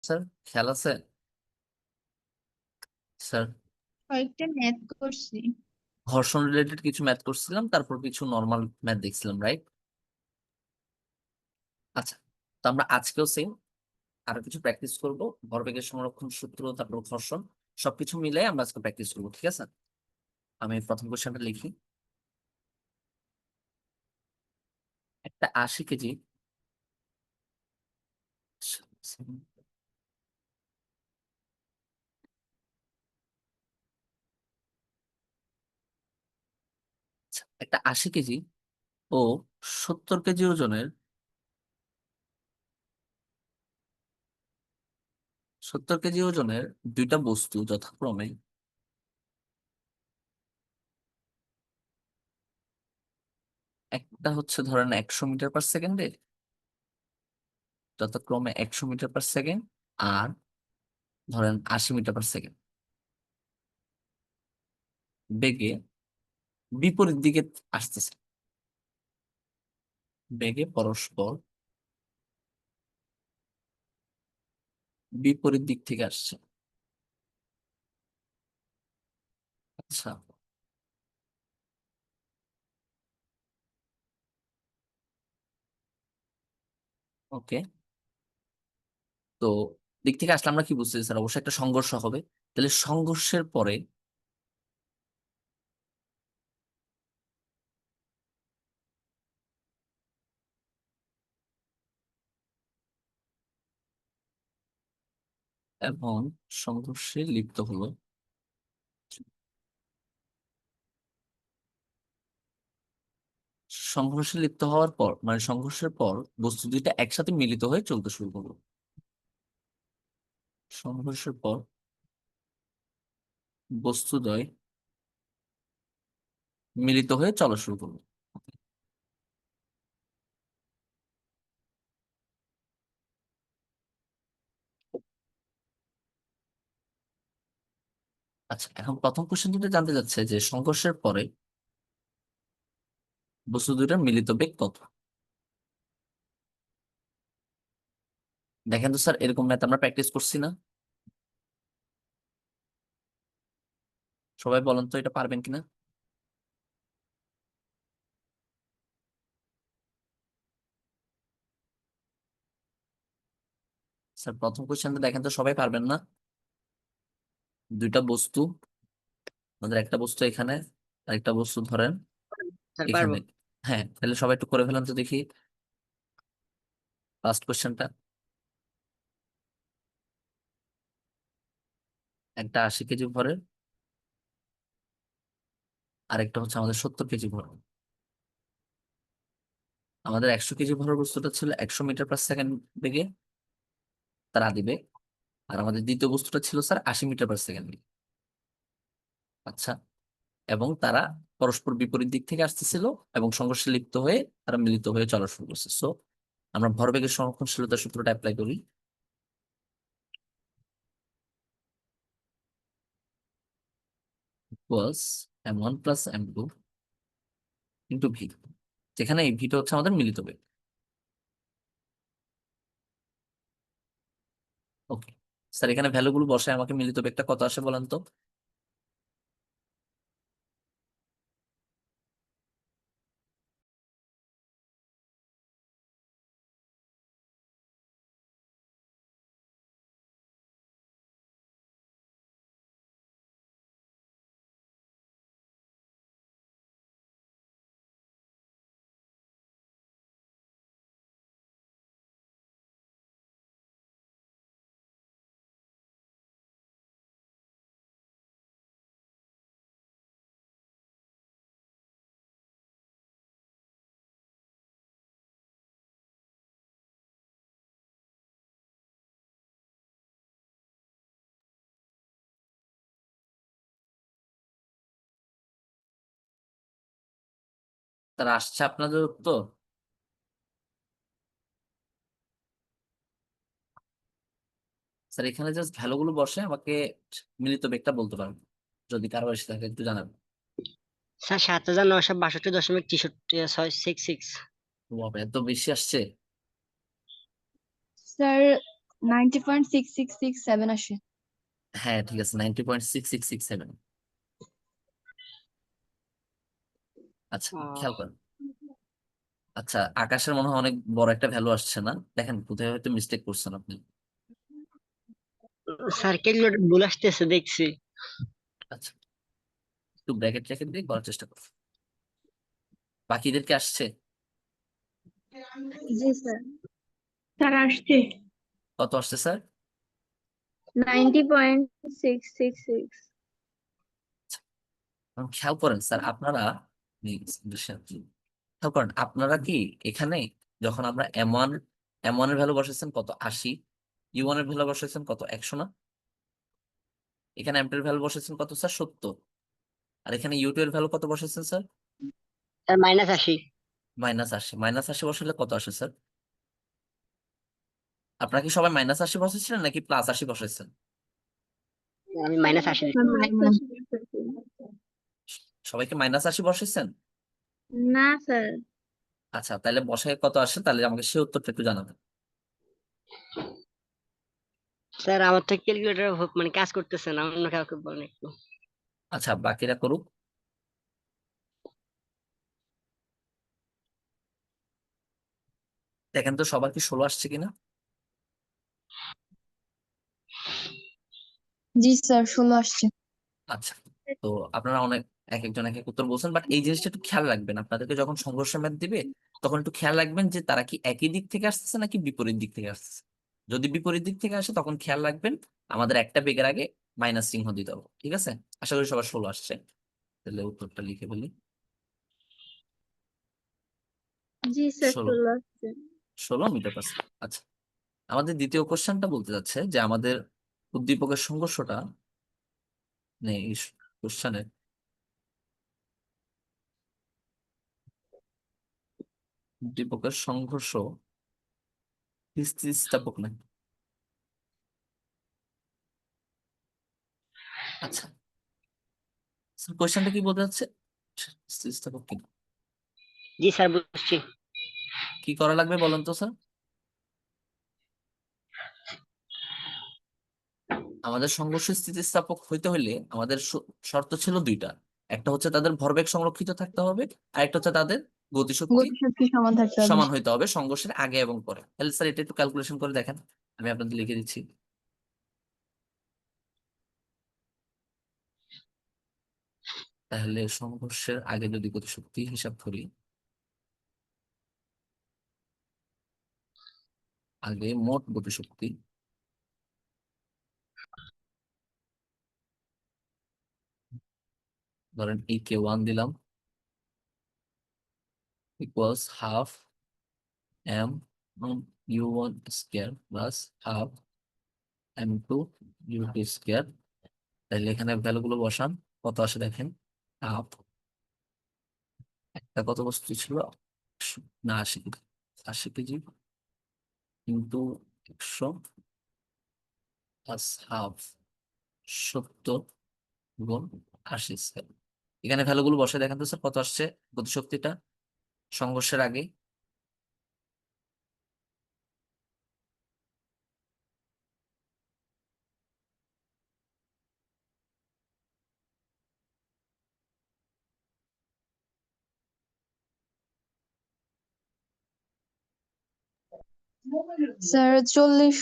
Sir খেয়াল আছে sir? কয়েকটা ম্যাথ করছি। ঘর্ষণ রিলেটেড কিছু ম্যাথ করছিলাম, তারপর কিছু নর্মাল ম্যাথ দেখছিলাম, রাইট? আচ্ছা, তো আমরা আজকেও সেম আরো কিছু প্র্যাকটিস করব। ভরবেগের সংরক্ষণ সূত্র, তারপর ঘর্ষণ, সবকিছু মিলে আমরা আজকে প্র্যাকটিস করবো, ঠিক আছে? আমি প্রথম কোশ্চেনটা লিখি। একটা 80 কেজি, একটা 80 কেজি ও 70 কেজি ওজনের 70 কেজি ওজনের দুইটা বস্তু যথাক্রমে একটা হচ্ছে ধরেন 100 মিটার পার সেকেন্ডে, যথাক্রমে 100 মিটার পার সেকেন্ড, আর ধরেন 80 মিটার পার সেকেন্ড বেগে বিপরীত দিকে আসতেছে, বেগে পরস্পর বিপরীত দিক থেকে আসছে। আচ্ছা, ওকে। তো দিক থেকে আসলে আমরা কি বুঝতেছি স্যার? অবশ্যই একটা সংঘর্ষ হবে। তাহলে সংঘর্ষের পরে এবং সংঘর্ষে লিপ্ত হলো, সংঘর্ষে লিপ্ত হওয়ার পর মানে সংঘর্ষের পর বস্তু দুইটা একসাথে মিলিত হয়ে চলতে শুরু করলো। সংঘর্ষের পর বস্তুদ্বয় মিলিত হয়ে চলা শুরু করলো। আচ্ছা, এখন প্রথম কোশ্চেন যেটা জানতে যাচ্ছে যে সংঘর্ষের পরে বস্তু দুইটার মিলিত বেগ কত। দেখেন তো স্যার, এরকম ম্যাথ আমরা প্র্যাকটিস করছি না? সবাই বলেন তো এটা পারবেন কিনা। স্যার প্রথম কোশ্চেনটা দেখেন তো, সবাই পারবেন না? দুইটা বস্তু, আমাদের একটা বস্তু এখানে আর একটা বস্তু ধরেন স্যার পারবো। এখানে। হ্যাঁ, তাহলে সবাই একটু করে ফেলেন তো দেখি ফার্স্ট কোশ্চেনটা। একটা 80 কেজি ভরের, আরেকটা হচ্ছে আমাদের 70 কেজি ভরের। আমাদের 100 কেজি ভরের বস্তুটা ছিল 100 মিটার পার সেকেন্ড বেগে, তার আদিবেগ। আর আমাদের দ্বিতীয় বস্তুটা ছিল স্যার 80 মিটার পার সেকেন্ড বেগে। আচ্ছা, এবং তারা পরস্পর বিপরীত দিক থেকে আসতেছিল এবং সংঘর্ষে লিপ্ত হয়ে তারা মিলিত হয়ে চলা শুরু করছে। সো আমরা ভরবেগের সংরক্ষণশীলতার সূত্রটা অ্যাপ্লাই করি। Equals m1 plus m2 into V, যেখানে এই ভিটা হচ্ছে আমাদের মিলিত বেগ। ওকে স্যার, এখানে ভ্যালুগুলো বসায় আমাকে মিলিত বেগটা কত আসে বলেন তো। তারা আসছে আপনাদের উত্তর। স্যার এখানে জাস্ট ভ্যালুগুলো বসে আমাকে মিলিত বেগটা বলতে পারেন, যদি কারো এসে থাকে একটু জানাবেন। স্যার ৭,৯৬২.৬৩ 666। বাবা, এত বেশি আসছে! স্যার 90.6667 আসে। হ্যাঁ ঠিক আছে, 90.6667। আচ্ছা খেয়াল করেন। আচ্ছা আকাশের মনে হয় অনেক বড় একটা ভ্যালু আসছে না, দেখেন কোথায় হয়তো মিস্টেক করছেন আপনি। স্যার ক্যালকুলেটর ভুল আসতেছে দেখছি। আচ্ছা একটু ব্র্যাকেট ট্র্যাকেট দিয়ে করার চেষ্টা করুন। বাকিদেরকে আসছে? জি স্যার। স্যার আসছে কত আসছে স্যার? 90.666। এখন খেয়াল করেন স্যার আপনারা, খেয়াল করেন আপনারা কি এখানে যখন আমরা এম ওয়ান এর ভ্যালু বসাইছেন কত 80, ইউ1 এর ভ্যালু বসাইছেন কত 100 না? এখানে এম2 এর ভ্যালু বসাইছেন কত স্যার 70, আর এখানে ইউ2 এর ভ্যালু কত বসাইছেন স্যার? স্যার -80। -80। -80 বসালে কত আসে স্যার? আপনারা কি সবাই -80 বসাইছিলেন নাকি +80 বসাইছেন? আমি -80 দিচ্ছি। সবাইকে -80 বসাইছেন? না স্যার। আচ্ছা তাহলে বসায় কত আসে, তাহলে আমাকে সে উত্তরটা একটু জানাবেন। স্যার আমার তো ক্যালকুলেটর মানে কাজ করতেছে না, অন্য কাউকে বলেন একটু। আচ্ছা বাকিরা করুক। দেখেন তো সবার কি 16 আসছে কিনা। জি স্যার 16 আসছে। আচ্ছা তো আপনারা অনেক এক একজন এক এক উত্তর বলছেন, বাট এই জিনিসটা একটু খেয়াল রাখবেন, আপনাদেরকে যখন সংঘর্ষ ম্যাথ দিবে তখন একটু খেয়াল রাখবেন যে তারা কি একই দিক থেকে আসতেছে নাকি বিপরীত দিক থেকে আসতেছে। যদি বিপরীত দিক থেকে আসে তখন খেয়াল রাখবেন আমাদের একটা বেগের আগে মাইনাস চিহ্ন দিতে হবে, ঠিক আছে? আশা করি সবার 16 আসছে, তাহলে উত্তরটা লিখে ফেলি। জি স্যার 16, 16 আসছে। 16 মিটার পার সেকেন্ড। আচ্ছা আমাদের দ্বিতীয় কোশ্চেনটা বলতে যাচ্ছে যে আমাদের উদ্দীপকের সংঘর্ষটা নেই কোশ্চেনে, উদ্দীপকের সংঘর্ষ স্থিতিস্থাপক না। আচ্ছা কোয়েশ্চেনটা কি বলতে যাচ্ছে? স্থিতিস্থাপক কি জি স্যার বুঝছি। কি করা লাগবে বলেন তো স্যার? আমাদের সংঘর্ষ স্থিতিস্থাপক হইতে হইলে আমাদের শর্ত ছিল দুইটা, একটা হচ্ছে তাদের ভরবেগ সংরক্ষিত থাকতে হবে, আর একটা হচ্ছে তাদের গতিশক্তি গতিশক্তি সমান থাকতে হবে। সমান হইতে হবে সংঘর্ষের আগে এবং পরে। তাহলে স্যার এটা একটু ক্যালকুলেশন করে দেখেন, আমি আপনাদের লিখে দিচ্ছি। তাহলে সংঘর্ষের আগে যদি গতিশক্তি হিসাব করি, আগে মোট গতিশক্তি ধরেন এই কে1 দিলাম equals half M u1 square plus half m2 u2 square. তাহলে এখানে ভ্যালু গুলো বসান, কত আসে দেখেন। হাফ, একটা কত বস্তু ছিল, 80 না 80 কেজি, 80 কেজি কিন্তু 100 প্লাস হাফ 70 গুণ 80 স্কয়ার। এখানে ভ্যালু গুলো বসে দেখেন তো স্যার কত আসছে গতিশক্তিটা সংঘর্ষের আগে। স্যার 40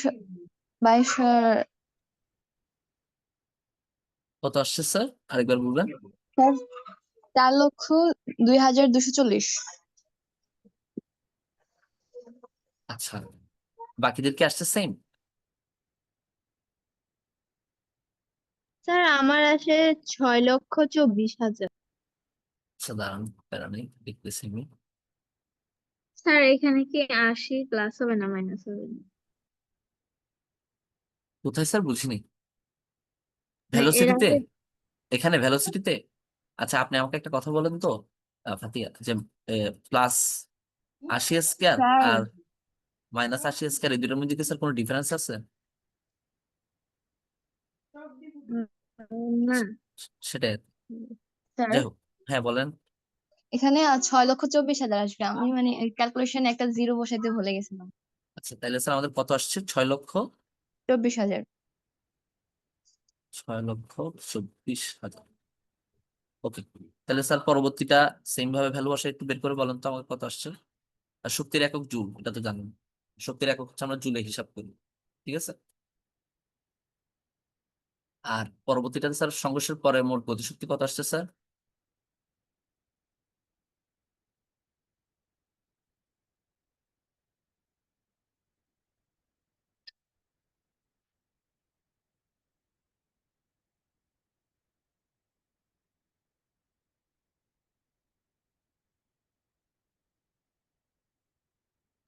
22 কত আসছে স্যার আরেকবার বলবেন? স্যার 4,02,240। আচ্ছা বাকিদের কি আসছে সেম? স্যার আমার আসে 6,24,000। আচ্ছা দাঁড়ান, প্যারা নেই, দেখতেছি আমি। স্যার এখানে কি 80 প্লাস হবে না মাইনাস হবে না? কোথায় স্যার বুঝিনি? না এর ভেলোসিটিতে? আগে এখানে ভেলোসিটিতে? আচ্ছা আপনি আমাকে একটা কথা বলেন তো ফাতিয়া, যে প্লাস 80 স্কয়ার স্যার আর -80 স্কয়ার এই দুটোর মধ্যে কি স্যার কোনো ডিফারেন্স আছে? না সেটাই, স্যার যাই হোক। হ্যাঁ বলেন। এখানে 6,24,000 আসবে। আমি মানে ক্যালকুলেশন একটা জিরো বসাইতে ভুলে গেছিলাম। আচ্ছা তাহলে স্যার আমাদের কত আসছে 6,24,000 24,000। 6,24,000। ওকে, তাহলে স্যার পরবর্তীটা সেম ভাবে ভ্যালু আসে, একটু বের করে বলেন তো আমাকে কত আসছে। আর শক্তির একক জুল, এটা তো জানেন। শক্তির একক হচ্ছে আমরা জুলে হিসাব করি, ঠিক আছে। আর পরবর্তীটা স্যার সংঘর্ষের পরে মোট গতিশক্তি কত আসছে স্যার?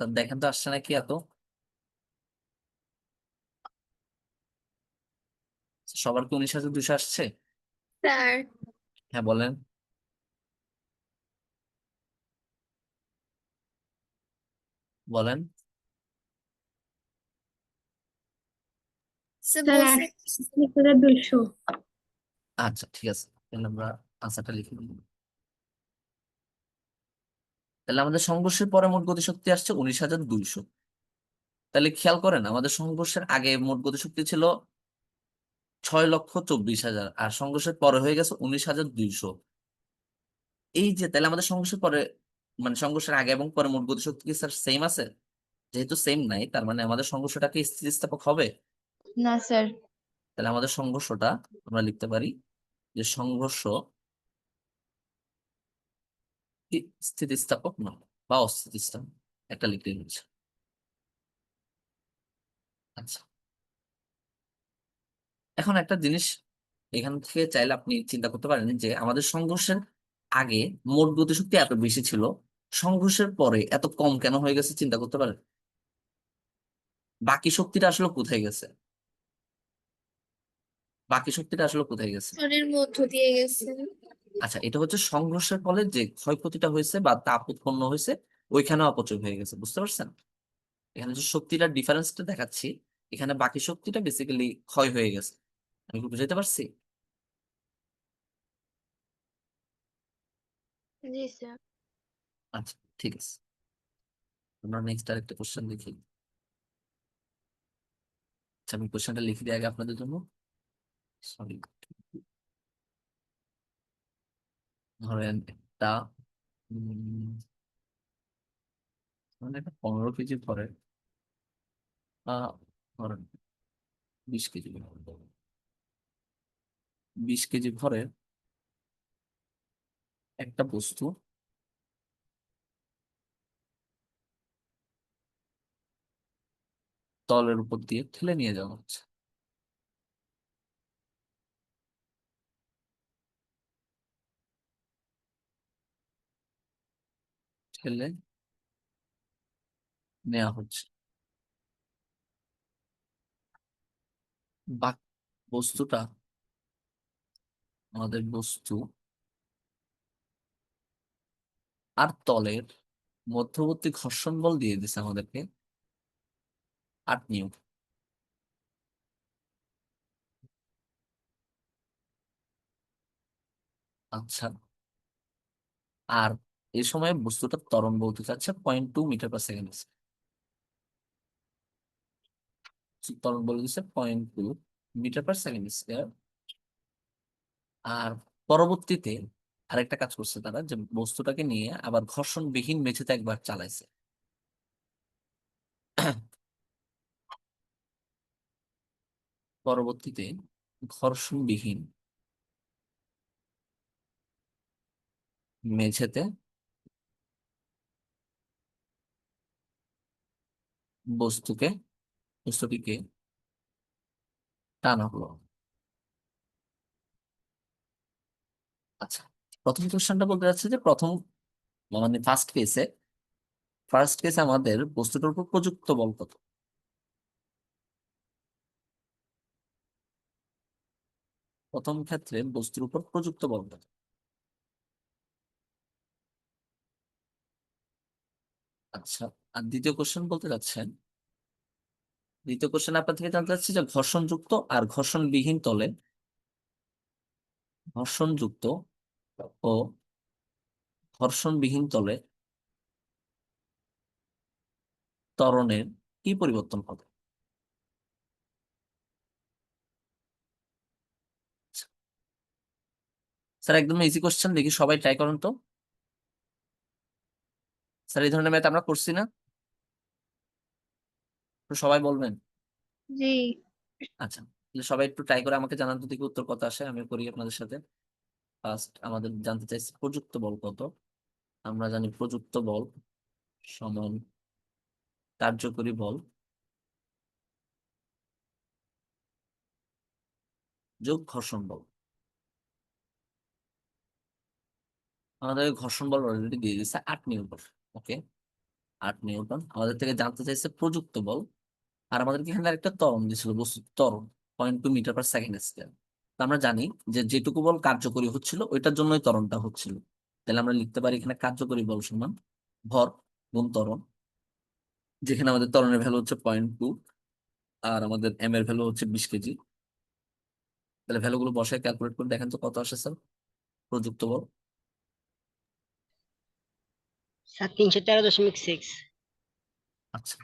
তা দেখেন তো আসছে নাকি এত। সবার কি 19,200 আসছে? স্যার হ্যাঁ বলেন। বলেন। স্যার 8,200। আচ্ছা ঠিক আছে, তাহলে আমরা আনসারটা লিখে দিই। তাহলে আমাদের সংঘর্ষের পরে মোট গতিশক্তি আসছে 19,200। তাহলে খেয়াল করেন আমাদের সংঘর্ষের আগে মোট গতিশক্তি ছিল 6,24,000, আর সংঘর্ষের পরে হয়ে গেছে 19,200। এই যে তাহলে আমাদের সংঘর্ষের পরে, মানে সংঘর্ষের আগে এবং পরে মোট গতিশক্তি কি স্যার সেম আছে? যেহেতু সেম নাই, তার মানে আমাদের সংঘর্ষটা কি স্থিতিস্থাপক হবে? না স্যার। তাহলে আমাদের সংঘর্ষটা আমরা লিখতে পারি যে সংঘর্ষ কি স্থিতিস্থাপক নয় বা অস্থিতিস্থাপক, একটা লিখতে হচ্ছে। আচ্ছা, এখন একটা জিনিস এখান থেকে চাইলে আপনি চিন্তা করতে পারেন যে আমাদের সংঘর্ষের আগে মোট গতিশক্তি এত বেশি ছিল, সংঘর্ষের পরে এত কম কেন হয়ে গেছে, চিন্তা করতে পারেন। বাকি শক্তিটা আসলে কোথায় গেছে? বাকি শক্তিটা আসলে কোথায় গেছে? ফোনের মধ্য দিয়ে গেছে। আচ্ছা, এটা হচ্ছে সংঘর্ষের ফলে যে ক্ষয়ক্ষতিটা হয়েছে বা তাপ উৎপন্ন হয়েছে, ওইখানেও অপচয় হয়ে গেছে, বুঝতে পারছেন? এখানে যে শক্তিটার ডিফারেন্সটা দেখাচ্ছি, এখানে বাকি শক্তিটা বেসিক্যালি ক্ষয় হয়ে গেছে। আমি কি বুঝাতে পারছি? জি স্যার। আচ্ছা ঠিক আছে, আমরা নেক্সট আরেকটা কোশ্চেন দেখি। আচ্ছা, আমি কোশ্চেনটা লিখে দিই আগে আপনাদের জন্য। সরি, ধরেন একটা উম, ধরেন একটা 15 কেজি ভরের ধরেন 20 কেজি, 20 কেজি ভরের একটা বস্তু তলের উপর দিয়ে ঠেলে নিয়ে যাওয়া হচ্ছে। ঠেলে নেওয়া হচ্ছে, বা বস্তুটা, আমাদের বস্তু আর তলের মধ্যবর্তী ঘর্ষণ বল দিয়ে দিছে আমাদেরকে 8 নিউটন। আচ্ছা, আর এই সময় বস্তুটা ত্বরণ বলতে চাচ্ছে 0.2 মিটার পার সেকেন্ড। ত্বরণ বলে দিচ্ছে 0.2 মিটার পার সেকেন্ড স্কয়ার। আর পরবর্তীতে আরেকটা কাজ করছে তারা, যে বস্তুটাকে নিয়ে আবার ঘর্ষণবিহীন মেঝেতে একবার চালাইছে। পরবর্তীতে ঘর্ষণবিহীন মেঝেতে বস্তুকে বস্তুটিকে টানা হলো। আচ্ছা, প্রথম কোশ্চেনটা বলতে যাচ্ছে যে প্রথম, মানে ফার্স্ট কেসে আমাদের বস্তুটার উপর প্রযুক্ত বল কত? প্রথম ক্ষেত্রে বস্তুর উপর প্রযুক্ত বল কত? আচ্ছা, আর দ্বিতীয় কোশ্চেন আপনার থেকে জানতে চাচ্ছি যে ঘর্ষণযুক্ত আর ঘর্ষণবিহীন তলে, ঘর্ষণযুক্ত ও ঘর্ষণবিহীন তলে ত্বরণের কি পরিবর্তন হবে? স্যার একদম ইজি কোশ্চেন, দেখি সবাই ট্রাই করুন তো। স্যার এই ধরনের ম্যাথ আমরা করছি না? তো সবাই বলবেন। জি। আচ্ছা, তাহলে সবাই একটু ট্রাই করে আমাকে জানান তো দেখি উত্তর কত আসে, আমি করি আপনাদের সাথে। ফার্স্ট আমাদের জানতে চাইছি প্রযুক্ত বল কত। আমরা জানি প্রযুক্ত বল সমান কার্যকরী বল যোগ ঘর্ষণ বল। আমাদের ঘর্ষণ বল অলরেডি দিয়ে দিচ্ছে 8 নিউটন। ওকে, 8 নিউটন। আমাদের থেকে জানতে চাইছে প্রযুক্ত বল, আর আমাদেরকে এখানে একটা ত্বরণ দিয়েছিল, বস্তু ত্বরণ 0.2 মিটার/সেকেন্ড স্কয়ার। আমরা জানি যে যেটুকু বল কার্যকরী হচ্ছিল ওইটার জন্যই ত্বরণটা হচ্ছিল। তাহলে আমরা লিখতে পারি এখানে কার্যকরী বল সমান ভর গুণ ত্বরণ, যেখানে আমাদের ত্বরণের ভ্যালু হচ্ছে 0.2 আর আমাদের এম এর ভ্যালু হচ্ছে 20 কেজি। তাহলে ভ্যালুগুলো বসায় ক্যালকুলেট করে দেখেন তো কত আসে স্যার প্রযুক্ত বল। স্যার 313.6। আচ্ছা,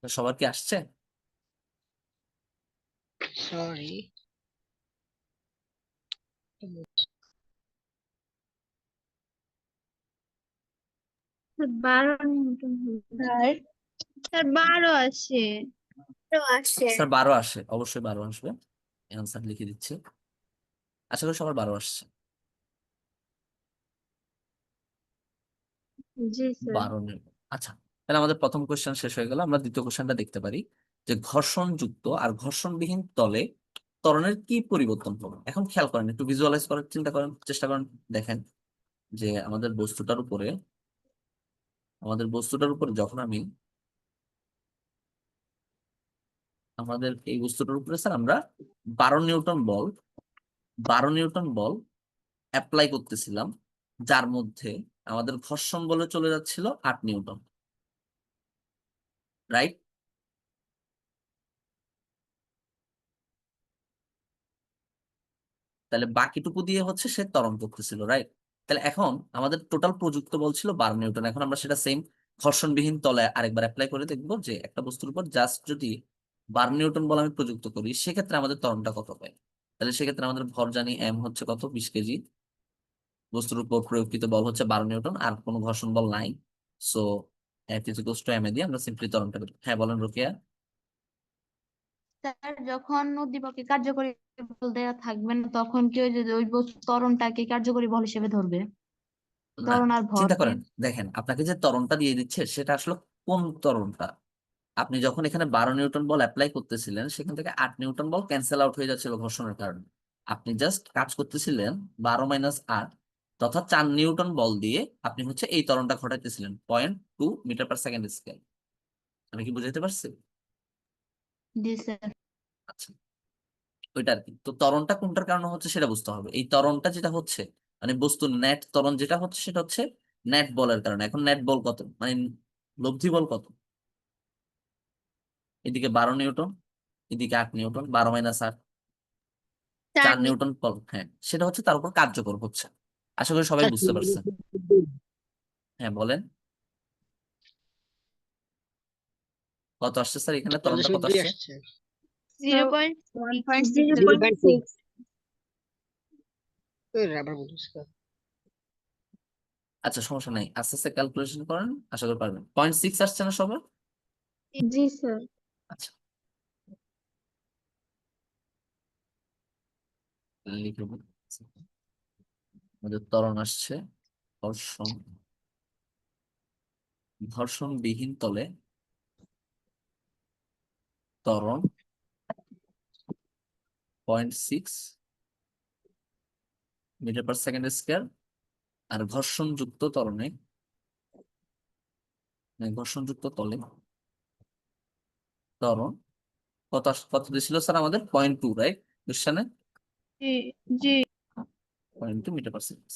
তো সবার কি আসছে? সরি। স্যার 12 নিউটন হবে। স্যার স্যার 12 আসে। স্যার 12 আসে, অবশ্যই 12 আসবে। অ্যান্সার লিখে দিচ্ছি, আশা করি সবার 12 আসছে। জি স্যার। 12 নিউটন। আচ্ছা, তাহলে আমাদের প্রথম কোশ্চেন শেষ হয়ে গেল। আমরা দ্বিতীয় কোশ্চেনটা দেখতে পারি যে ঘর্ষণযুক্ত আর ঘর্ষণবিহীন তলে ত্বরণের কি পরিবর্তন হবে। এখন খেয়াল করেন, একটু ভিজুয়ালাইজ করার চিন্তা করেন, চেষ্টা করেন। দেখেন যে আমাদের বস্তুটার উপরে যখন আমি আমাদের এই বস্তুটার উপরে স্যার আমরা 12 নিউটন বল 12 নিউটন বল অ্যাপ্লাই করতেছিলাম, যার মধ্যে আমাদের ঘর্ষণ বলে চলে যাচ্ছিল 8 নিউটন, রাইট? তাহলে বাকিটুকু দিয়ে হচ্ছে সে ত্বরণ করতেছিল, রাইট? তাহলে এখন আমাদের টোটাল প্রযুক্ত বল ছিল 12 নিউটন। এখন আমরা সেটা সেম ঘর্ষণবিহীন তলে আরেকবার অ্যাপ্লাই করে দেখবো যে একটা বস্তুর উপর জাস্ট যদি 12 নিউটন বল আমি প্রযুক্ত করি সেক্ষেত্রে আমাদের ত্বরণটা কত হয়। তাহলে সেক্ষেত্রে আমাদের ভর জানি এম হচ্ছে কত, 20 কেজি। বস্তুর উপর প্রয়োগকৃত বল হচ্ছে 12 নিউটন, আর কোনো ঘর্ষণ বল নাই। So F is equals to M A দিয়ে আমরা সিম্পলি ত্বরণটা করি। হ্যাঁ বলেন রোকেয়া। স্যার যখন উদ্দীপকে কার্যকরী বল দেওয়া থাকবে না তখন কি ওই যে ওই ত্বরণটাকে কার্যকরী বল হিসেবে ধরবে? না, ত্বরণ আর চিন্তা ভরকে। করেন, দেখেন আপনাকে যে ত্বরণটা দিয়ে দিচ্ছে সেটা আসলে কোন ত্বরণটা। আপনি যখন এখানে 12 নিউটন বল অ্যাপ্লাই করতেছিলেন সেখান থেকে 8 নিউটন বল ক্যান্সেল আউট হয়ে যাচ্ছিল ঘর্ষণের কারণে। আপনি জাস্ট কাজ করতেছিলেন 12 - 8, তথা 4 নিউটন বল দিয়ে আপনি হচ্ছে এই ত্বরণটা ঘটাইতেছিলেন 0.2 মিটার/সেকেন্ড স্কয়ার। আমি কি বুঝাইতে পারছি? জি স্যার। আচ্ছা, ওইটা আর কি। তো ত্বরণটা কোনটার কারণে হচ্ছে সেটা বুঝতে হবে। এই ত্বরণটা যেটা হচ্ছে মানে বস্তুর নেট ত্বরণ যেটা হচ্ছে সেটা হচ্ছে নেট বলের কারণে। এখন নেট বল কত, মানে লব্ধি বল কত? এদিকে 12 নিউটন, এদিকে 8 নিউটন, 12 - 8, 4 নিউটন বল। হ্যাঁ, সেটা হচ্ছে তার উপর কার্যকর হচ্ছে। আশা করি সবাই স্যার বুঝতে পারছেন। হ্যাঁ বলেন, কত আসছে স্যার এখানে ত্বরণটা কত 12.2 আসছে? আসছে। 0.6 1.6 আবার বলুন স্যার। আচ্ছা সমস্যা নাই, আস্তে আস্তে ক্যালকুলেশন করেন, আশা করি পারবেন। 0.6 আসছে না সবার? জি স্যার। আচ্ছা, লিখে বলি। আমাদের ত্বরণ আসছে ঘর্ষণ ঘর্ষণবিহীন তলে ত্বরণ 0.6 মিটার/সেকেন্ড স্কয়ার। আর ঘর্ষণযুক্ত তলে ত্বরণ কত দিছিল স্যার আমাদের? 0.2, রাইট কোশ্চেনে? জি। জি। 0.2 মিটার/সেকেন্ড।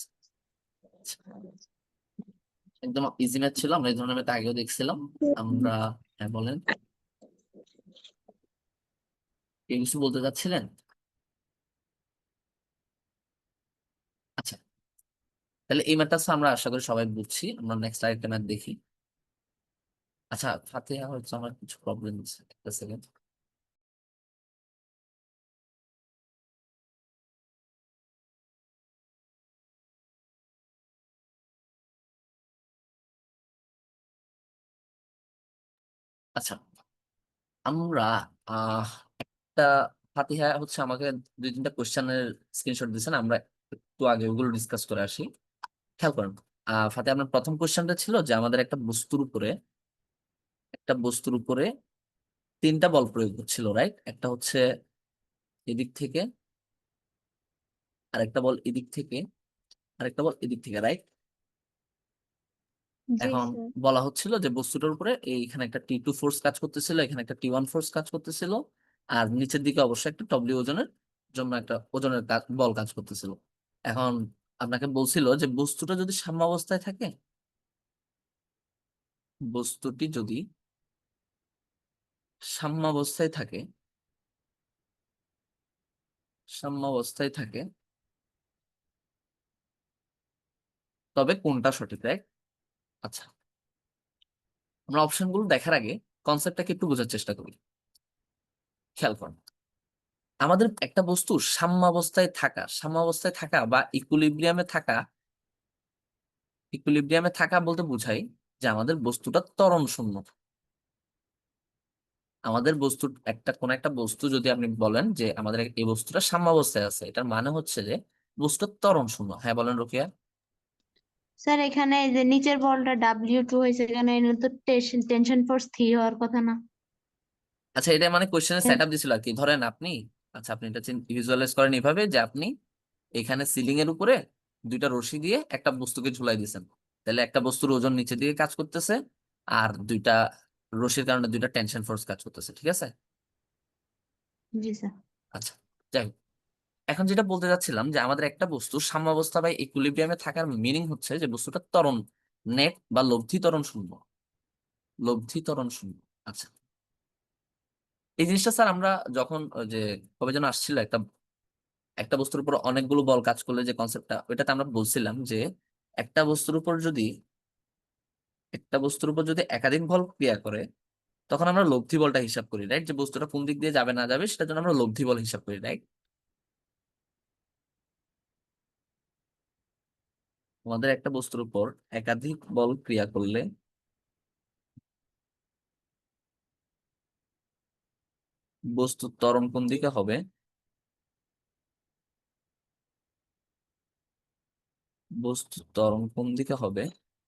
একদম ইজি ম্যাথ ছিল, আমরা এই ধরনের ম্যাথ আগেও দেখছিলাম আমরা। হ্যাঁ বলেন, কেউ কিছু বলতে চাচ্ছিলেন? আচ্ছা, তাহলে এই ম্যাথটা আমরা আশা করি সবাই বুঝছি। আমরা নেক্সট আরেকটা ম্যাথ দেখি। আচ্ছা ফাতিহা, হচ্ছে আমার কিছু প্রবলেম আছে, একটা সেকেন্ড। আচ্ছা, আমরা একটা ফাতিহা হচ্ছে আমাকে 2-3টা কোশ্চেনের স্ক্রিনশট দিয়েছেন, আমরা একটু আগে ওগুলো ডিসকাস করে আসি। খেয়াল করেন, ফাতিহা আপনার প্রথম কোশ্চেনটা ছিল যে আমাদের একটা বস্তুর উপরে 3টা বল প্রয়োগ হচ্ছিল, রাইট? একটা হচ্ছে এদিক থেকে, আরেকটা বল এদিক থেকে, আরেকটা বল এদিক থেকে, রাইট? জি এখন স্যার। বলা হচ্ছিল যে বস্তুটার উপরে এইখানে একটা T2 ফোর্স কাজ করতেছিল, এখানে একটা T1 ফোর্স কাজ করতেছিল, আর নিচের দিকে অবশ্যই একটা ডব্লিউ ওজনের জন্য একটা ওজনের বল কাজ করতেছিল। এখন আপনাকে বলছিল যে বস্তুটা যদি সাম্যাবস্থায় থাকে, বস্তুটি যদি সাম্যাবস্থায় থাকে, সাম্যাবস্থায় থাকে, তবে কোনটা সঠিক, রাইট? আচ্ছা, আমরা অপশনগুলো দেখার আগে কনসেপ্টটাকে একটু বোঝার চেষ্টা করি। খেয়াল করুন, আমাদের একটা বস্তু সাম্যাবস্থায় থাকা বা ইকুইলিব্রিয়ামে থাকা বলতে বোঝায় যে আমাদের বস্তুটা ত্বরণ শূন্য। আমাদের বস্তু কোন একটা বস্তু যদি আপনি বলেন যে আমাদের এই বস্তুটা সাম্যাবস্থায় আছে, এটার মানে হচ্ছে যে বস্তুটা ত্বরণ শূন্য। হ্যাঁ বলেন রোকেয়া। স্যার এখানে এই যে নিচের বলটা W2 হয়েছে, এখানে এর তো টেনশন ফোর্স 3 হওয়ার কথা না? আচ্ছা, এটা মানে কোশ্চেনের সেট আপ দিছিল আর কি। ধরেন আপনি, আচ্ছা আপনি এটা ভিজুয়ালাইজ করেন এইভাবে যে আপনি এখানে সিলিং এর উপরে 2টা রশি দিয়ে একটা বস্তুকে ঝুলাই দিয়েছেন, তাহলে একটা বস্তুর ওজন নিচের দিকে কাজ করতেছে, আর 2টা রশির কারণে 2টা টেনশন ফোর্স কাজ করতেছে, ঠিক আছে? জি স্যার। আচ্ছা, যাই হোক, এখন যেটা বলতে যাচ্ছিলাম যে আমাদের একটা বস্তু সাম্যাবস্থা বা ইকুইলিব্রিয়ামে থাকার মিনিং হচ্ছে যে বস্তুটা ত্বরণ, নেট বা লব্ধি ত্বরণ শূন্য, লব্ধি ত্বরণ শূন্য। আচ্ছা, এই জিনিসটা স্যার আমরা যখন ওই যে কবে যেন আসছিল একটা একটা বস্তুর উপর অনেকগুলো বল কাজ করলে যে কনসেপ্টটা, ওইটাতে আমরা বলছিলাম যে একটা বস্তুর উপর যদি একটা বস্তুর উপর যদি একাধিক বল ক্রিয়া করে, তখন আমরা লব্ধি বলটা হিসাব করি, রাইট? যে বস্তুটা কোন দিক দিয়ে যাবে না যাবে সেটার জন্য আমরা লব্ধি বল হিসাব করি, রাইট? আমাদের একটা বস্তুর উপর একাধিক বল ক্রিয়া করলে বস্তুর ত্বরণ কোন দিকে হবে, বস্তুর ত্বরণ কোন দিকে হবে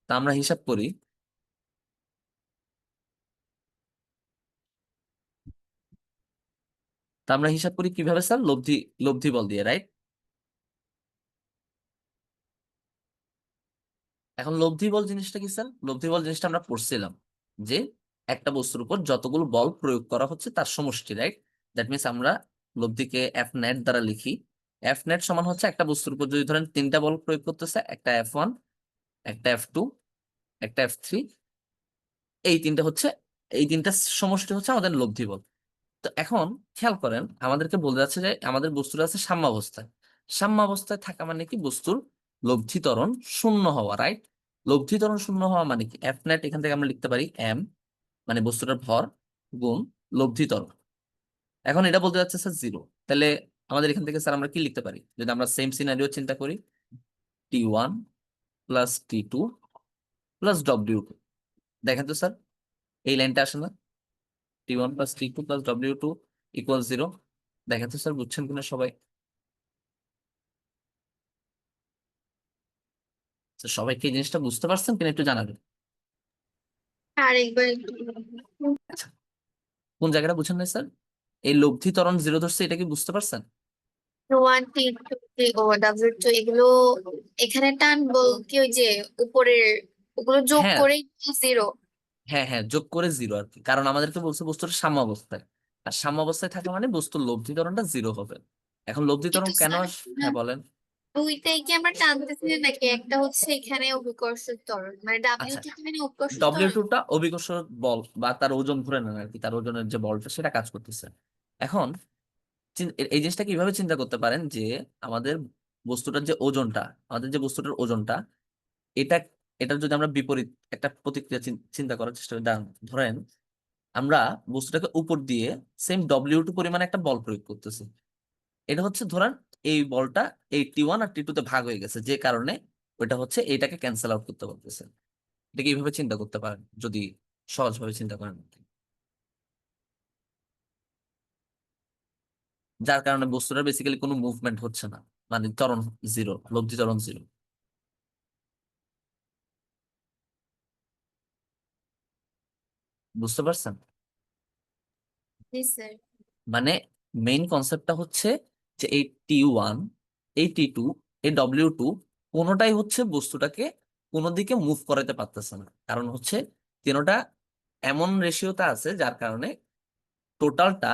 তা আমরা হিসাব করি। কিভাবে স্যার? লব্ধি লব্ধি বল দিয়ে, রাইট? এখন লব্ধি বল জিনিসটা কি স্যার? লব্ধি বল জিনিসটা আমরা পড়ছিলাম যে একটা বস্তুর উপর যতগুলো বল প্রয়োগ করা হচ্ছে তার সমষ্টি, রাইট? দ্যাট মিনস আমরা লব্ধিকে এফ নেট দ্বারা লিখি। এফ নেট সমান হচ্ছে একটা বস্তুর উপর যদি ধরেন 3টা বল প্রয়োগ করতেছে, একটা F1, একটা F2, একটা F3, এই তিনটা সমষ্টি হচ্ছে আমাদের লব্ধি বল। তো এখন খেয়াল করেন, আমাদেরকে বলে যাচ্ছে যে আমাদের বস্তুটা আছে সাম্যাবস্থায়। সাম্যাবস্থায় থাকা মানে কি? বস্তুর লব্ধি ত্বরণ শূন্য হওয়া, রাইট? লব্ধি ত্বরণ শূন্য হওয়া মানে কি? এফ নেট এখান থেকে আমরা লিখতে পারি এম, মানে বস্তুটার ভর, গুণ লব্ধি ত্বরণ। এখন এটা বলতে যাচ্ছে স্যার 0, তাহলে আমাদের এখান থেকে স্যার আমরা কি লিখতে পারি? যদি আমরা সেম সিনারিও চিন্তা করি, T1 plus T2 plus W2, দেখেন তো স্যার এই লাইনটা আসে না? T1 plus T2 plus W2 equal 0। দেখেন তো স্যার বুঝছেন কিনা সবাই? তো সবাই কি এই জিনিসটা বুঝতে পারছেন কিনা একটু জানাবেন। আরেকবার একটু আচ্ছা, কোন জায়গাটা বুঝেন নাই স্যার? এই লব্ধি ত্বরণ 0 ধরছে, এটা কি বুঝতে পারছেন? 1 T 2 W2 এগুলো এখানে টানবো কি ওই যে উপরের ওগুলো যোগ হ্যাঁ, করে 0? হ্যাঁ, হ্যাঁ, যোগ করে 0 আর কি, কারণ আমাদেরকে বলছে বস্তুর সাম্যাবস্থায়, আর সাম্যাবস্থায় থাকা মানে বস্তুর লব্ধি ত্বরণটা 0 হবে। এখন লব্ধি ত্বরণ কিন্তু কেন স্যার হ্যাঁ বলেন। দুইটাই কি আমরা টানতেছি নাকি একটা হচ্ছে এখানে অভিকর্ষ ত্বরণ মানে আচ্ছা, W2 মানে অভিকর্ষ ত্বরণ? W2টা অভিকর্ষ বল বা তার ওজন ধরে নেন আর কি, তার ওজনের যে বলটা সেটা কাজ করতেছে। এখন এই জিনিসটা কিভাবে চিন্তা করতে পারেন যে আমাদের বস্তুটার যে ওজনটা, আমাদের যে বস্তুটার ওজনটা, এটা এটার যদি আমরা বিপরীত একটা প্রতিক্রিয়া চিন্তা করার চেষ্টা করি, ধরেন আমরা বস্তুটাকে উপর দিয়ে সেম W2 পরিমাণে একটা বল প্রয়োগ করতেছি। এটা হচ্ছে ধরেন এই বলটা এই T1 আর T2 তে ভাগ হয়ে গেছে, যে কারণে ওইটা হচ্ছে এইটাকে ক্যান্সেল আউট করতে পারতেছে। এটাকে এইভাবে চিন্তা করতে পারেন যদি সহজভাবে চিন্তা করেন। যার কারণে বস্তুটার বেসিক্যালি কোনো মুভমেন্ট হচ্ছে না, মানে ত্বরণ জিরো, লব্ধি ত্বরণ জিরো। বুঝতে পারছেন? জি স্যার। মানে মেইন কনসেপ্টটা হচ্ছে যে এই T1, এই T2, এই W2 কোনোটাই হচ্ছে বস্তুটাকে কোনো দিকে মুভ করাতে পারতেছে না, কারণ হচ্ছে তিনোটা এমন রেশিওতে আছে যার কারণে টোটালটা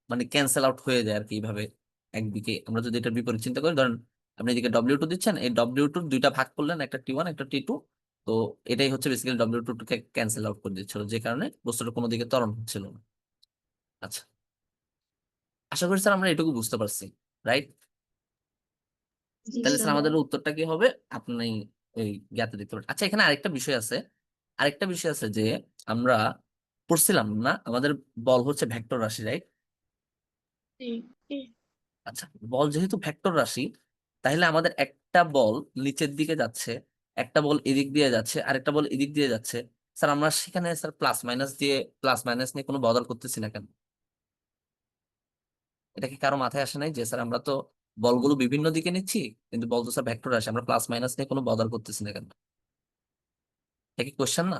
মানে ক্যান্সেল আউট হয়ে যায় আর কি। এইভাবে একদিকে আমরা যদি এটা বিপরীত চিন্তা করি, ধরেন আপনি এদিকে W2 দিচ্ছেন, এই W2 দুইটা ভাগ করলেন, একটা T1 একটা T2, তো এটাই হচ্ছে বেসিক্যালি W2 কে ক্যান্সেল আউট করে দিচ্ছিল, যে কারণে বস্তুটা কোনো দিকে ত্বরণ হচ্ছিল না। আচ্ছা, আশা করি স্যার আমরা এটুকু বুঝতে পারছি, রাইট? জি তাহলে স্যার। স্যার আমাদের উত্তরটা কি হবে আপনি ওই জ্ঞাতে দিতে পারেন। আচ্ছা, এখানে আরেকটা বিষয় আছে যে আমরা পড়ছিলাম না, আমাদের বল হচ্ছে ভেক্টর রাশি, রাইট? আচ্ছা, বল যেহেতু ভেক্টর রাশি, তাহলে আমাদের একটা বল নিচের দিকে যাচ্ছে, একটা বল এদিক দিয়ে যাচ্ছে, আরেকটা বল এদিক দিয়ে যাচ্ছে। স্যার আমরা সেখানে স্যার প্লাস মাইনাস নিয়ে কোনো বদল করতেছি না কেন? এটা কি কারো মাথায় আসে নাই যে স্যার আমরা তো বলগুলো বিভিন্ন দিকে নিচ্ছি, কিন্তু বল তো স্যার ভেক্টর রাশি, আমরা প্লাস মাইনাস নিয়ে কোনো বদল করতেছি না কেন? এটা কি কোশ্চেন না?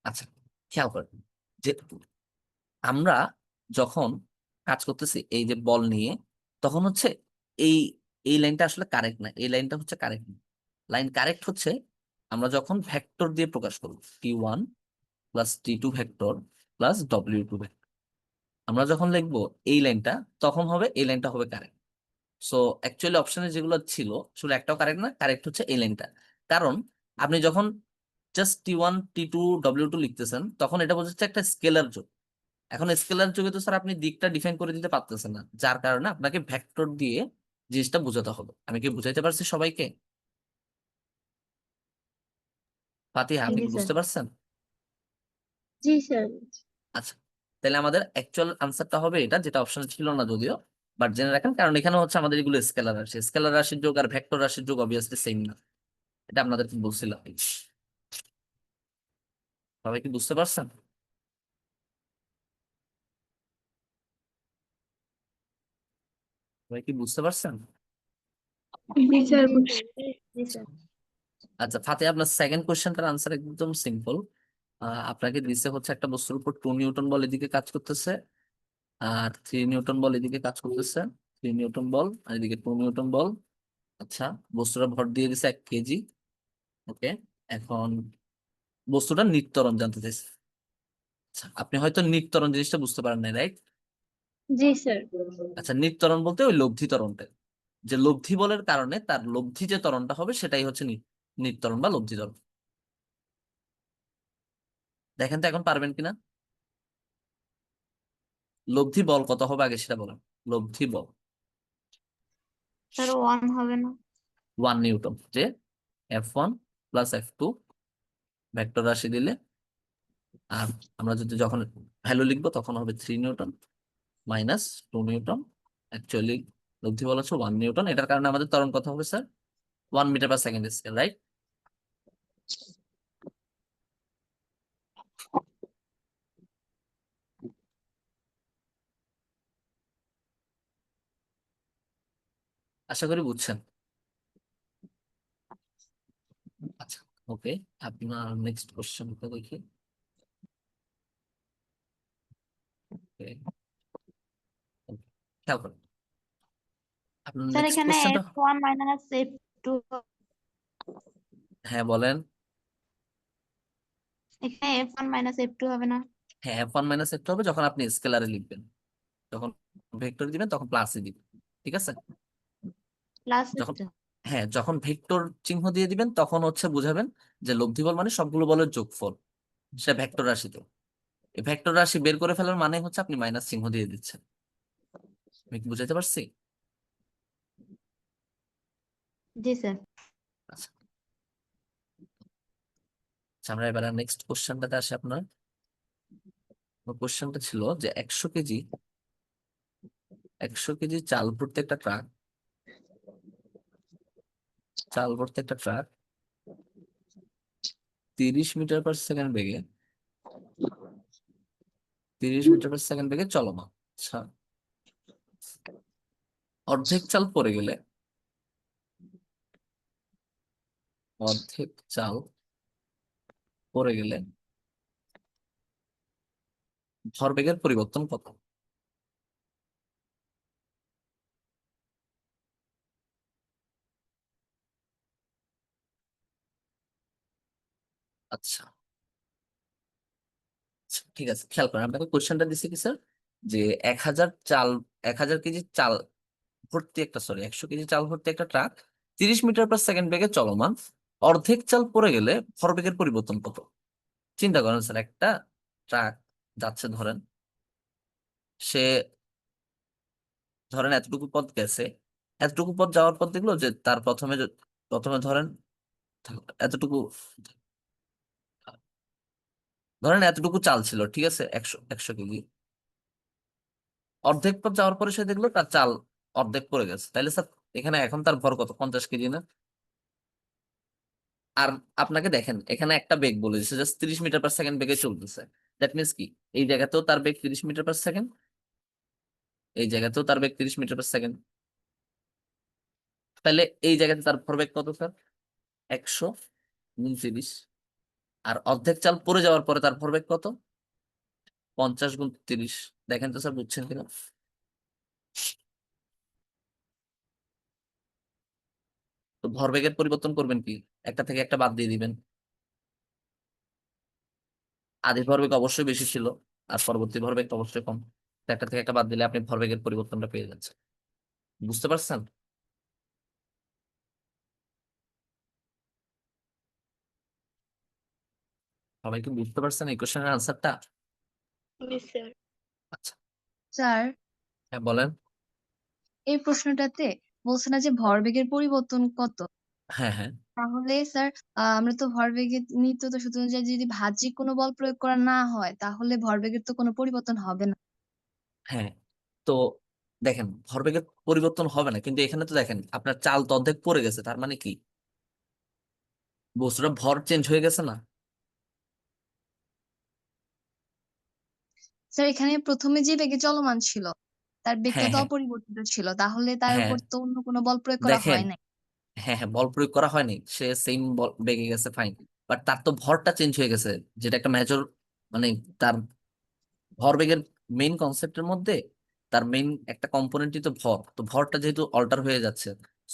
আচ্ছা, খেয়াল করেন যে আমরা যখন কাজ করতেছি এই যে বল নিয়ে, তখন হচ্ছে এই এই লাইনটা আসলে কারেক্ট না, এই লাইনটা হচ্ছে কারেক্ট না। লাইন কারেক্ট হচ্ছে আমরা যখন ভেক্টর দিয়ে প্রকাশ করব, T1 plus T2 vector plus W2 vector, আমরা যখন লিখবো এই লাইনটা, তখন হবে এই লাইনটা হবে কারেক্ট। সো অ্যাকচুয়ালি অপশনে যেগুলো ছিল আসলে একটাও কারেক্ট না, কারেক্ট হচ্ছে এই লাইনটা। কারণ আপনি যখন জাস্ট T1 T2 W2 লিখতেছেন, তখন এটা বোঝাচ্ছে একটা স্কেলার যোগ। এখন স্কেলার যোগে তো স্যার আপনি দিকটা ডিফাইন করে দিতে পারতেছেন না, যার কারণে আপনাকে ভেক্টর দিয়ে জিনিসটা বোঝাতে হবে। আমি কি বুঝাইতে পারছি সবাইকে? ফাতিহা, আপনি জি কি স্যার। বুঝতে পারছেন? জি স্যার। আচ্ছা, তাহলে আমাদের অ্যাকচুয়াল আনসারটা হবে এটা, যেটা অপশন ছিল না যদিও, বাট জেনে রাখেন, কারণ এখানে হচ্ছে আমাদের এগুলো স্কেলার রাশির যোগ আর ভেক্টর রাশির যোগ অবভিয়াসলি সেম না। এটা আপনাদেরকে বলছিলাম। সবাই কি বুঝতে পারছেন? সবাই কি বুঝতে পারছেন? জি স্যার। জি স্যার। আচ্ছা ফাতিহা, আপনার সেকেন্ড কোশ্চেনটার আনসার একদম সিম্পল। আপনাকে দিচ্ছে হচ্ছে একটা বস্তুর উপর 2 নিউটন বল এদিকে কাজ করতেছে, আর 3 নিউটন বল এদিকে কাজ করতেছে। 3 নিউটন বল আর এদিকে 2 নিউটন বল। আচ্ছা, বস্তুটা ভর দিয়ে দিছে 1 কেজি। ওকে, এখন বস্তুটা নিত্যরণ জানতে চাইছে। আচ্ছা, আপনি হয়তো নিত্যরণ জিনিসটা বুঝতে পারেন না, রাইট? জি স্যার। আচ্ছা, নিত্যরণ বলতে ওই লব্ধি ত্বরণটা, যে লব্ধি বলের কারণে তার লব্ধি যে ত্বরণটা হবে সেটাই হচ্ছে নিত্যরণ বা লব্ধি ত্বরণ। দেখেন তো এখন পারবেন কিনা। লব্ধি বল কত হবে আগে সেটা বলেন। লব্ধি বল স্যার 1 হবে না? 1 নিউটন, যে F1 প্লাস F2 ভেক্টর রাশি দিলে, আর আমরা যদি যখন ভ্যালু লিখবো তখন হবে 3 নিউটন মাইনাস 2 নিউটন। অ্যাকচুয়ালি লব্ধি বল হচ্ছে 1 নিউটন, এটার কারণে আমাদের ত্বরণ কত হবে sir? 1 metre per second square, right? আশা করি বুঝছেন। আচ্ছা, ওকে, আপনার নেক্সট কোশ্চেনটা দেখি। Okay, খেয়াল করুন আপনার স্যার নেক্সট এখানে কোশ্চেনটা। F1 মাইনাস F2, হ্যাঁ বলেন। এখানে F1 মাইনাস F2 হবে না? হ্যাঁ, F1 মাইনাস F2 হবে যখন আপনি স্কেলারে লিখবেন, যখন ভেক্টর দিবেন তখন প্লাসে দিবেন, ঠিক আছে? প্লাস যখন হ্যাঁ, যখন ভেক্টর চিহ্ন দিয়ে দিবেন তখন হচ্ছে বুঝাবেন যে লব্ধি বল মানে সবগুলো বলের যোগফল, সেটা ভেক্টর রাশিতে। এই ভেক্টর রাশি বের করে ফেলার মানে হচ্ছে আপনি মাইনাস চিহ্ন দিয়ে দিচ্ছেন। আমি কি বুঝাইতে পারছি? জি স্যার। আচ্ছা, আচ্ছা, আমরা এবার নেক্সট কোশ্চেনটাতে আসি। আপনার কোশ্চেনটা ছিল যে 100 কেজি চাল ভর্তি একটা ট্রাক 30 মিটার পার সেকেন্ড বেগে 30 মিটার/সেকেন্ড বেগে চলমান। আচ্ছা, অর্ধেক চাল পড়ে গেলে, অর্ধেক চাল পড়ে গেলে ভরবেগের পরিবর্তন কত? আচ্ছা আচ্ছা, ঠিক আছে, খেয়াল করেন, আপনাকে কোশ্চেনটা দিচ্ছে কি স্যার, যে 1000 কেজি চাল ভর্তি একটা, সরি 100 কেজি চাল ভর্তি একটা ট্রাক 30 মিটার/সেকেন্ড বেগে চলমান, অর্ধেক চাল পড়ে গেলে ভরবেগের পরিবর্তন কত? চিন্তা করেন স্যার, একটা ট্রাক যাচ্ছে, ধরেন সে, ধরেন এতটুকু পথ গেছে, এতটুকু পথ যাওয়ার পর দেখলো যে তার প্রথমে ধরেন, এতটুকু, ধরেন এতটুকু চাল ছিল, ঠিক আছে, 100 কেজি। অর্ধেক পথ যাওয়ার পরে সে দেখলো তার চাল অর্ধেক পড়ে গেছে, তাইলে স্যার এখানে এখন তার ভর কত? 50 কেজি না? আর আপনাকে দেখেন, এখানে একটা বেগ বলে দিচ্ছে, জাস্ট 30 মিটার/সেকেন্ড বেগে চলতেছে। দ্যাট মিনস কি, এই জায়গাতেও তার বেগ 30 মিটার/সেকেন্ড, এই জায়গাতেও তার বেগ 30 মিটার/সেকেন্ড, তাহলে এই জায়গাতে তার ভরবেগ কত স্যার? 100 × 30। আর অর্ধেক চাল পড়ে যাওয়ার পরে তার ভরবেগ কত? 50 × 30। দেখেন তো স্যার, বুঝছেন কিনা? তো ভরবেগের পরিবর্তন করবেন কি, একটা থেকে একটা বাদ দিয়ে দিবেন। আদি ভরবেগ অবশ্যই বেশি ছিল, আর পরবর্তী ভরবেগ তো অবশ্যই কম। তো একটা থেকে একটা বাদ দিলে আপনি ভরবেগের পরিবর্তনটা পেয়ে যাচ্ছেন। বুঝতে পারছেন? সবাই কি বুঝতে পারছেন এই কোশ্চেনের আনসারটা? জি স্যার। আচ্ছা, স্যার, হ্যাঁ বলেন। এই প্রশ্নটাতে বলছে না যে ভরবেগের পরিবর্তন কত? হ্যাঁ হ্যাঁ তাহলে স্যার, আমরা তো ভরবেগের নিত্যত সূত্র অনুযায়ী যদি বাহ্যিক কোনো বল প্রয়োগ করা না হয় তাহলে ভরবেগের তো কোনো পরিবর্তন হবে না। হ্যাঁ, তো দেখেন, ভরবেগের পরিবর্তন হবে না, কিন্তু এখানে তো দেখেন আপনার চাল তো অর্ধেক পড়ে গেছে, তার মানে কি, বস্তুটা ভর চেঞ্জ হয়ে গেছে না? স্যার, এখানে প্রথমে যে বেগে চলমান ছিল তার বেগটা হ্যাঁ তো হ্যাঁ অপরিবর্তিত ছিল, তাহলে তার হ্যাঁ, উপর তো অন্য কোনো বল প্রয়োগ করা দেখেন, হয় নাই। হ্যাঁ হ্যাঁ, বল প্রয়োগ করা হয়নি, সে সেম বল বেগে গেছে, ফাইন, বাট তার তো ভরটা চেঞ্জ হয়ে গেছে, যেটা একটা মেজর, মানে তার ভরবেগের মেইন কনসেপ্টের মধ্যে তার মেইন একটা কম্পোনেন্টই তো ভর, তো ভরটা যেহেতু অল্টার হয়ে যাচ্ছে,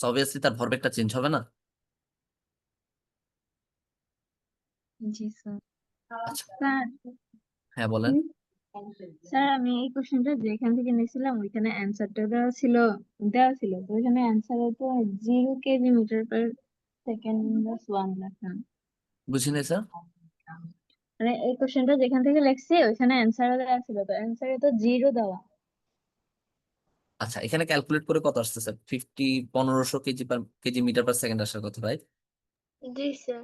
অবভিয়াসলি তার ভরবেগটা চেঞ্জ হবে না? জি স্যার। আচ্ছা, স্যার, হ্যাঁ বলেন। স্যার আমি এই কোশ্চেনটা যেখান থেকে নিয়েছিলাম ওইখানে অ্যান্সারটা দেওয়া ছিল তো ওইখানে অ্যান্সারে তো 0 km/s1 লেখা। বুঝিনি স্যার। মানে এই কোশ্চেনটা যেখান থেকে লেখছি ওইখানে অ্যান্সারে দেওয়া ছিল, তো অ্যান্সারে তো 0 দেওয়া। আচ্ছা, এখানে ক্যালকুলেট করে কত আসছে স্যার? 1500 কেজি মিটার/সেকেন্ড আসার কথা, রাইট? জি স্যার।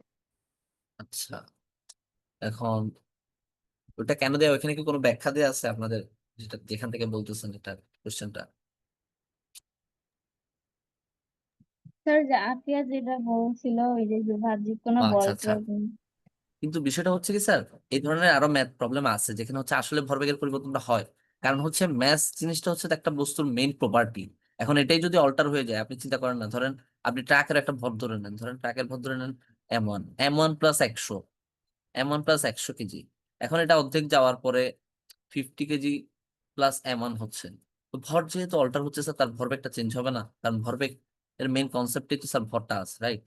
আচ্ছা, এখন ওটা কেন দেওয়া, ওখানে কি কোনো ব্যাখ্যা দেওয়া আছে আপনাদের, যেটা যেখান থেকে বলতেছেন এটা কোশ্চেনটা? স্যার, যে আতিয়া যেটা বলছিল ওই যে বাহ্যিক কোনো বল আচ্ছা আচ্ছা, প্রয়োগ কিন্তু বিষয়টা হচ্ছে কি স্যার, এই ধরনের আরো ম্যাথ প্রবলেম আছে যেখানে হচ্ছে আসলে ভরবেগের পরিবর্তনটা হয়। কারণ হচ্ছে ম্যাথ জিনিসটা হচ্ছে একটা বস্তুর মেইন প্রপার্টি। এখন এটাই যদি অল্টার হয়ে যায়, আপনি চিন্তা করেন না, ধরেন আপনি ট্রাকের একটা ভর ধরে নেন, ধরেন ট্রাকের ভর ধরে নেন M1 + 100 এখন এটা অর্ধেক যাওয়ার পরে 50 কেজি + M1 হচ্ছে। তো ভর যেহেতু অল্টার হচ্ছে স্যার, তার ভরবেগটা চেঞ্জ হবে না, কারণ ভরবেগ এর মেইন কনসেপ্টই তো স্যার ভরটা আছে, রাইট?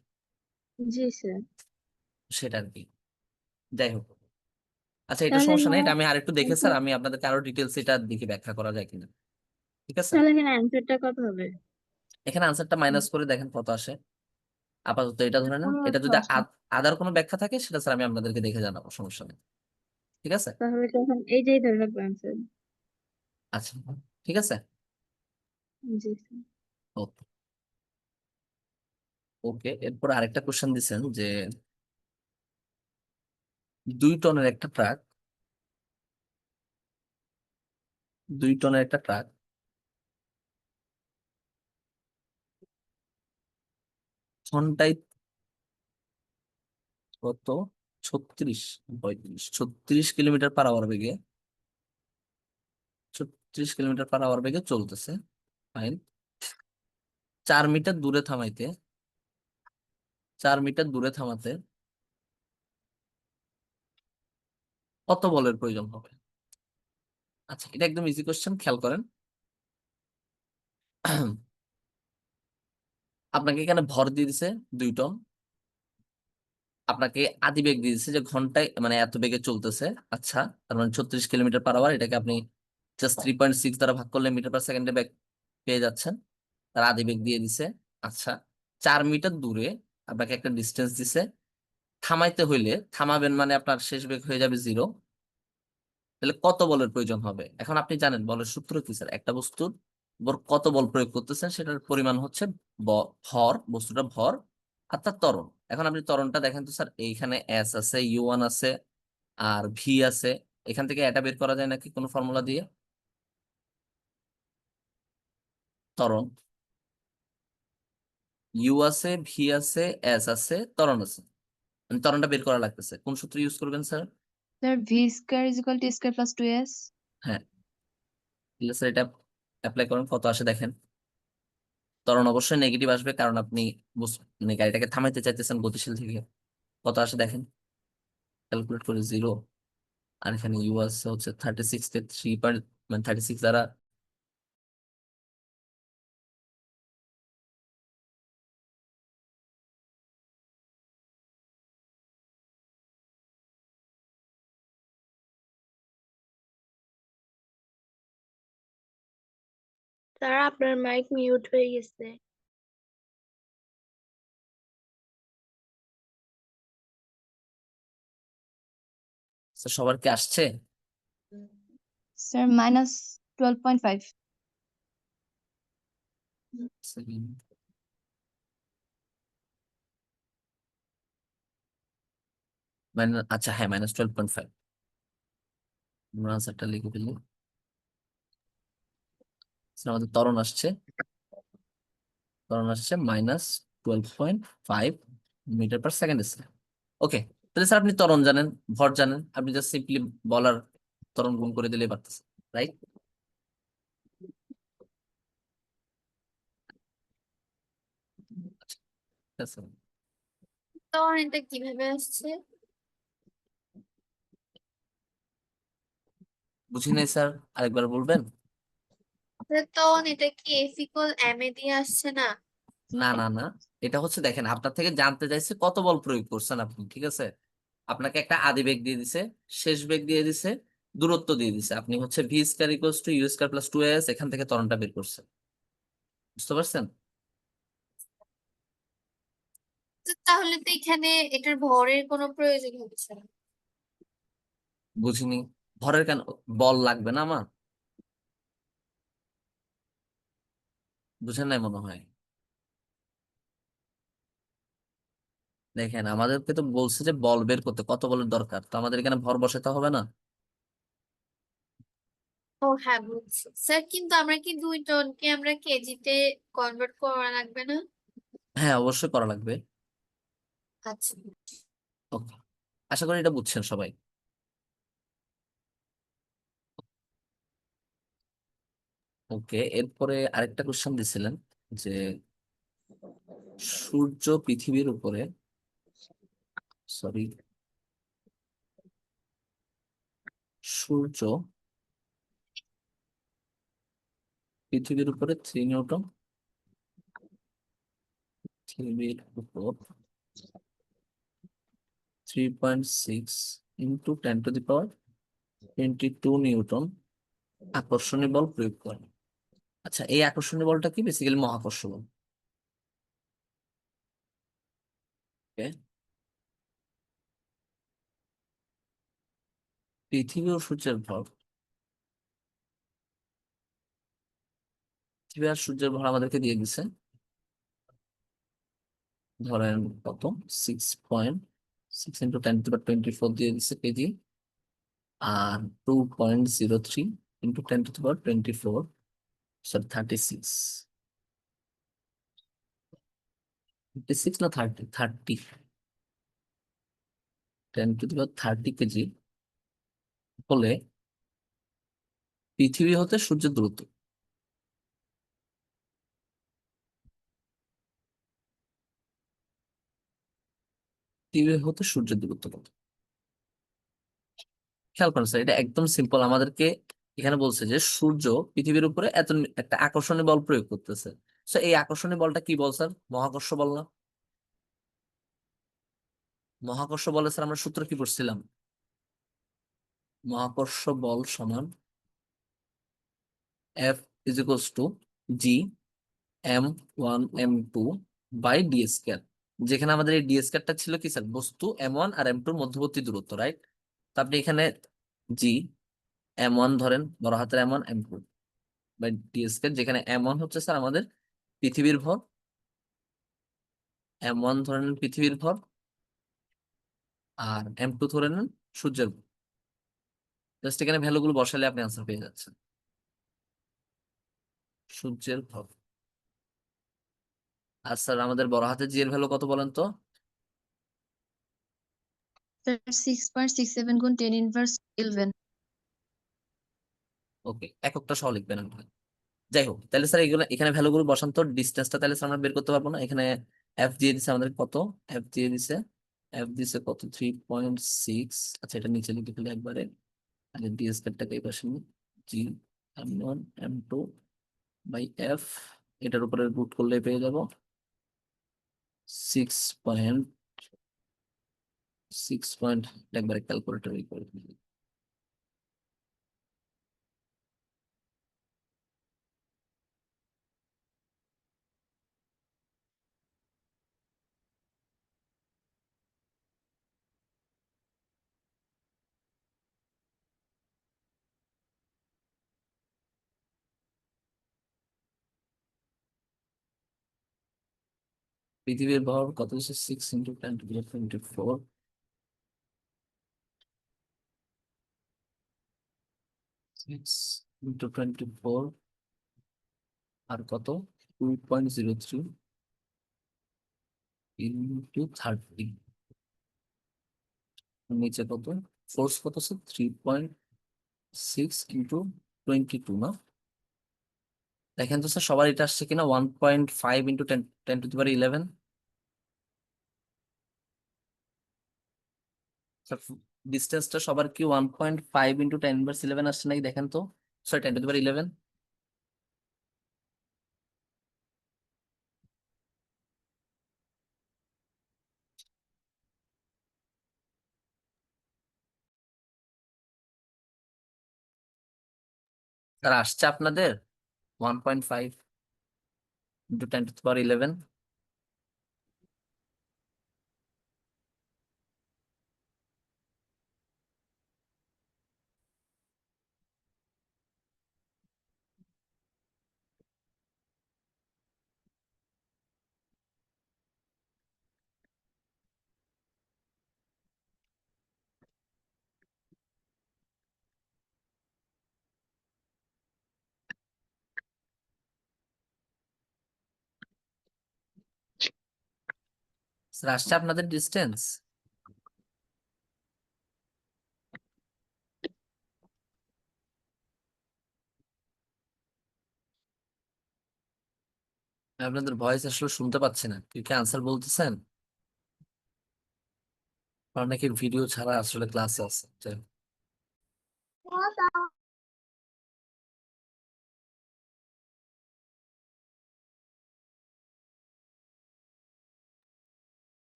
জি স্যার। সেটা আর কি, যাই হোক। আচ্ছা, এটা তাহলে সমস্যা নেই, এখানে এটা আমি আরেকটু দেখে স্যার answer- আমি আপনাদেরকে আরো ডিটেলস এটা দিকে ব্যাখ্যা করা যায় কিনা। ঠিক আছে, তাহলে এখানে অ্যান্সারটা কত হবে? এখানে আনসারটা মাইনাস করে দেখেন কত আসে। আপাতত এটা ধরে নেন, এটা 1500 যদি আসে। আদার কোনো ব্যাখ্যা থাকে সেটা স্যার আমি আপনাদেরকে দেখে জানাবো, সমস্যা নেই। ঠিক আছে, তাহলে তখন এইটাই ধরে রাখবো অ্যান্সার। আচ্ছা, ঠিক আছে, জি স্যার। ওকে। ওকে, এরপর আরেকটা কোশ্চেন দিচ্ছেন যে 2 টনের একটা ট্রাক, 2 টনের একটা ট্রাক ঘন্টায় কত, 36 35 36 কিলোমিটার পার আওয়ার বেগে 36 কিলোমিটার/আওয়ার বেগে চলতেছে। ফাইন। 4 মিটার দূরে থামাইতে 4 মিটার দূরে থামাতে কত বলের প্রয়োজন হবে? আচ্ছা, এটা একদম ইজি কোশ্চেন, খেয়াল করেন। আপনাকে এখানে ভর দিয়ে দিছে 2 টন, আপনাকে আদি বেগ দিয়ে দিচ্ছে যে ঘন্টায় মানে এত বেগে চলতেছে। আচ্ছা, তার মানে 36 কিলোমিটার/আওয়ার, এটাকে আপনি জাস্ট 3.6 দ্বারা ভাগ করলে মিটার পার সেকেন্ডে বেগ পেয়ে যাচ্ছেন। তার আদি বেগ দিয়ে দিছে। আচ্ছা, 4 মিটার দূরে আপনাকে একটা ডিস্টেন্স দিছে। থামাইতে হইলে থামাবেন মানে আপনার শেষ বেগ হয়ে যাবে 0। তাহলে কত বলের প্রয়োজন হবে? এখন আপনি জানেন বলের সূত্র কি স্যার, একটা বস্তুর উপর কত বল প্রয়োগ করতেছেন সেটার পরিমাণ হচ্ছে ভর, বস্তুটা ভর আর তার ত্বরণ। এখন আপনি ত্বরণটা দেখেন তো স্যার, এইখানে এস আছে, U1 আছে আর ভি আছে। এখান থেকে এটা বের করা যায় নাকি কোনো ফর্মুলা দিয়ে? ত্বরণ ইউ আছে, ভি আছে, এস আছে, ত্বরণ আছে। মানে ত্বরণটা বের করা লাগতেছে, কোন সূত্র ইউজ করবেন sir? Sir V square is equal to square plus 2s। হ্যাঁ, তাহলে স্যার এটা অ্যাপ্লাই করেন, কত আসে দেখেন। ত্বরণ অবশ্যই নেগেটিভ আসবে, কারণ আপনি মানে গাড়িটাকে থামাইতে চাইতেছেন গতিশীল থেকে। কত আসে দেখেন, ক্যালকুলেট করে 0। আর এখানে ইউ আছে হচ্ছে 36 কে 3 মানে 36 দ্বারা স্যার আপনার মাইক মিউট হয়ে গেছে। স্যার সবার কি আসছে? স্যার -12.5। আচ্ছা, হ্যাঁ, -12.5। আমরা আনসারটা লিখে ফেলি। স্যার আমাদের ত্বরণ আসছে -12.5 মিটার পার সেকেন্ড স্কয়ার। ওকে, তাহলে স্যার আপনি ত্বরণ জানেন, ভর জানেন, আপনি জাস্ট সিম্পলি বলার ত্বরণ গুণ করে দিলেই পারতেছে, রাইট? আচ্ছা, তখন এটা কিভাবে আসছে? বুঝি নাই স্যার, আরেকবার বলবেন? তখন এটা কি এফ ইকুয়াল এম এ দিয়ে আসছে না? না না না, এটা হচ্ছে দেখেন আপনার থেকে জানতে চাইছে কত বল প্রয়োগ করছেন আপনি, ঠিক আছে? আপনাকে একটা আদি বেগ দিয়ে দিছে, শেষ বেগ দিয়ে দিছে, দূরত্ব দিয়ে দিছে। আপনি হচ্ছে V square equals to U square plus 2s, এখান থেকে ত্বরণটা বের করছেন। বুঝতে পারছেন? তাহলে তো এখানে এটার ভরের কোনো প্রয়োজন হচ্ছে না। বুঝিনি, ভরের কেন বল লাগবে না আমার? বুঝেন নাই মনে হয়। দেখেন আমাদেরকে তো বলছে যে বল বের করতে, কত বলের দরকার, তো আমাদের এখানে ভর বসাতে হবে না? ও হ্যাঁ, বুঝছি স্যার, কিন্তু আমরা কি 2 টনকে আমরা কেজিতে কনভার্ট করা লাগবে না? হ্যাঁ, অবশ্যই করা লাগবে। আচ্ছা। ওকে, আশা করি এটা বুঝছেন সবাই। ওকে, এরপরে আরেকটা কোশ্চেন দিছিলেন যে সূর্য পৃথিবীর উপরে, সরি, সূর্য পৃথিবীর উপরে 3 নিউটন, পৃথিবীর উপর 3.6 ইন্টু 10⁻²২ নিউটন আকর্ষণীয় বল প্রয়োগ করে। আচ্ছা, এই আকর্ষণীয় বলটা কি? বেসিক্যালি মহাকর্ষ বল। Okay? পৃথিবী ও সূর্যের ভর, পৃথিবী আর সূর্যের ভর আমাদেরকে দিয়ে দিছে, ধরেন কত, 6.6 ইন্টু 10⁻²৪ দিয়ে দিছে কেজি, আর 2.03 ইন্টু 10⁻²৪, সরি 36, 56 না 30 10⁻30 কেজি হলে পৃথিবী হতে সূর্যের দূরত্ব। পৃথিবী হতে সূর্যের দূরত্ব কত? খেয়াল করেন স্যার, এটা একদম সিম্পল। আমাদেরকে এখানে বলছে যে সূর্য পৃথিবীর উপরে এত একটা আকর্ষণীয় বল প্রয়োগ করতেছে। তো এই আকর্ষণীয় বলটা কি বল স্যার? মহাকর্ষ বল না? মহাকর্ষ বলে স্যার আমরা সূত্র কি পড়ছিলাম? মহাকর্ষ বল সমান F is equals to G m1 m2 by D square. যেখানে আমাদের এই ডি স্কয়ারটা ছিল কি স্যার? বস্তু m1 আর m2 মধ্যবর্তী দূরত্ব, রাইট? তো আপনি এখানে জি m1 ধরেন, বড় হাতের m1 m2 by D square, যেখানে m1 হচ্ছে স্যার আমাদের পৃথিবীর ভর, m1 ধরে নেন পৃথিবীর ভর, আর m2 ধরে নেন সূর্যের ভর। জাস্ট এখানে ভ্যালুগুলো বসালে আপনি আনসার পেয়ে যাচ্ছেন। সূর্যের ভর। আর স্যার আমাদের বড় হাতের জি এর ভ্যালু কত বলেন তো? স্যার 6.67 গুণ 10^11। ওকে, এককটা সহ লিখবেন আপনি। যাই হোক, তাহলে স্যার এগুলো এখানে ভ্যালুগুলো বসান তো। ডিস্টেন্সটা তাহলে স্যার আমরা বের করতে পারবো না। এখানে এফ দিয়ে দিছে আমাদের কত? এফ দিয়ে দিছে, এফ দিছে কত? 3.6। আচ্ছা, এটা নিচে লিখে ফেলে একবারে। আর ডি স্কয়ারটাকে এই পাশে নিই। জি m1 m2 বাই এফ, এটার উপরে রুট করলে পেয়ে যাব 6.6 একবারে ক্যালকুলেটর করে ফেলি। পৃথিবীর ভর কত হচ্ছে? 6 × 10⁻²4। 6 × 24 আর কত? 2.03 × 30। নিচে কত? ফোর্স কত আছে? 3.6 × 22 না? দেখেন তো স্যার সবার এটা আসছে কিনা? 1.5 × 10⁻11। ডিস্টেন্সটা সবার কি 1.5 × 10⁻11 আসছে নাকি দেখেন তো? সরি, 10⁻11। স্যার আসছে আপনাদের 1.5 × 10⁻11। স্যার আসছে আপনাদের ডিস্টেন্স? আপনাদের ভয়েস আসলে শুনতে পাচ্ছি না। কেউ কি আনসার বলতেছেন? অনেকে ভিডিও ছাড়া আসলে ক্লাসে আছে। যাই হোক।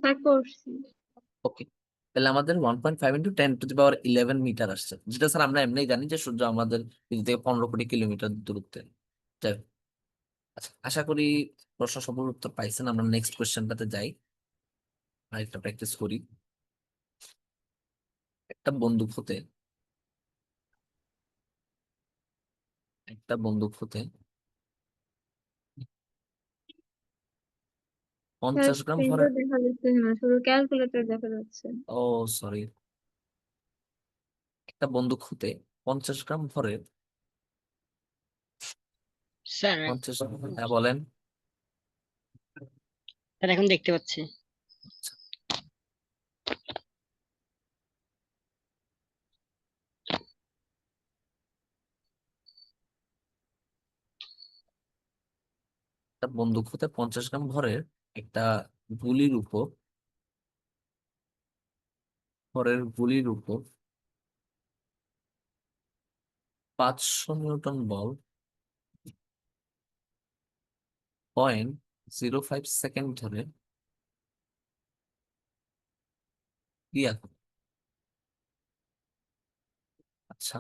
স্যার করছি। ওকে, তাহলে আমাদের 1.5 × 10⁻11 মিটার আসছে, যেটা স্যার আমরা এমনি জানি যে সূর্য আমাদের পৃথিবী থেকে 15 কোটি কিলোমিটার দূরত্বে। যাই হোক, আচ্ছা, আশা করি প্রশ্ন সফল উত্তর পাইছেন। আমরা নেক্সট কোয়েশ্চেনটাতে যাই, আরেকটা প্র্যাকটিস করি। একটা বন্দুক হতে একটা বন্দুক হতে স্যার 50 গ্রাম স্ক্রিনটা ভরের, দেখা যাচ্ছে না, শুধু ক্যালকুলেটর দেখা যাচ্ছে। ও সরি, একটা বন্দুক হতে 50 গ্রাম ভরের স্যার 50, হ্যাঁ বলেন। স্যার এখন দেখতে পাচ্ছি। একটা বন্দুক হতে 50 গ্রাম ভরের একটা গুলির উপর ভরের গুলির উপর 500 নিউটন বল 0.05 সেকেন্ড ধরে ক্রিয়া করে। আচ্ছা,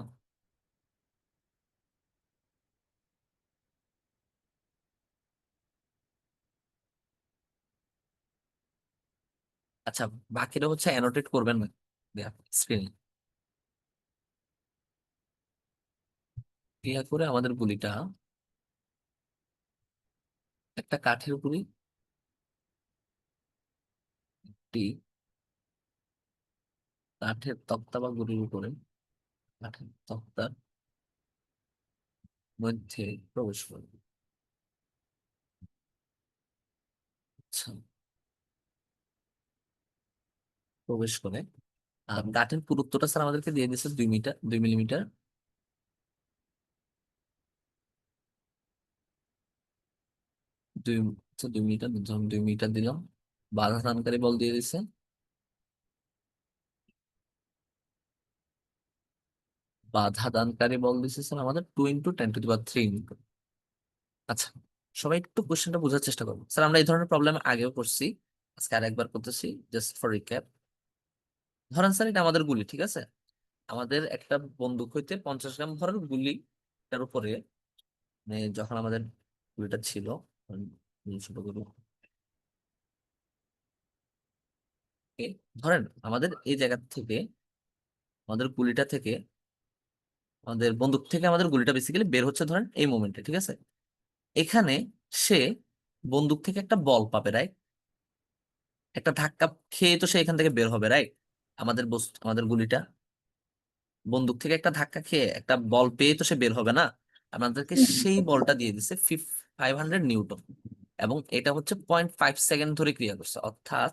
আচ্ছা, বাকিটা হচ্ছে অ্যানোটেট করবেন না স্ক্রিনে। ক্রিয়া করে আমাদের গুলিটা একটা কাঠের গুলি, একটি কাঠের তক্তা বা গুলির উপরে কাঠের তক্তার মধ্যে প্রবেশ করবে। আচ্ছা, প্রবেশ করে। আর কাঠের পুরুত্বটা স্যার আমাদেরকে দিয়ে দিচ্ছে 2 মিটার, 2 মিলিমিটার। দুই 2 মিটার, ধরুন 2 মিটার দিলাম। বাধা দানকারী বল দিয়ে দিছে, বাধা দানকারী বল দিছে স্যার আমাদের 2 × 10⁻³ নিউটন। আচ্ছা, সবাই একটু কোশ্চেনটা বোঝার চেষ্টা করবো। স্যার আমরা এই ধরনের প্রবলেম আগেও করছি, আজকে আর একবার করতেছি জাস্ট ফর রিক্যাপ। ধরেন স্যার এটা আমাদের গুলি, ঠিক আছে? আমাদের একটা বন্দুক হইতে 50 গ্রাম ভরের গুলিটার উপরে, মানে যখন আমাদের গুলিটা ছিল, ছোট গুলি, ধরেন আমাদের এই জায়গা থেকে, আমাদের গুলিটা থেকে, আমাদের বন্দুক থেকে আমাদের গুলিটা বেসিক্যালি বের হচ্ছে ধরেন এই মোমেন্টে, ঠিক আছে? এখানে সে বন্দুক থেকে একটা বল পাবে, রাইট? একটা ধাক্কা খেয়ে তো সে এখান থেকে বের হবে, রাইট? আমাদের বস্তু, আমাদের গুলিটা বন্দুক থেকে একটা ধাক্কা খেয়ে একটা বল পেয়ে তো সে বের হবে না। আমাদেরকে সেই বলটা দিয়ে দিছে 500 নিউটন, এবং এটা হচ্ছে 0.5 সেকেন্ড ধরে ক্রিয়া করছে। অর্থাৎ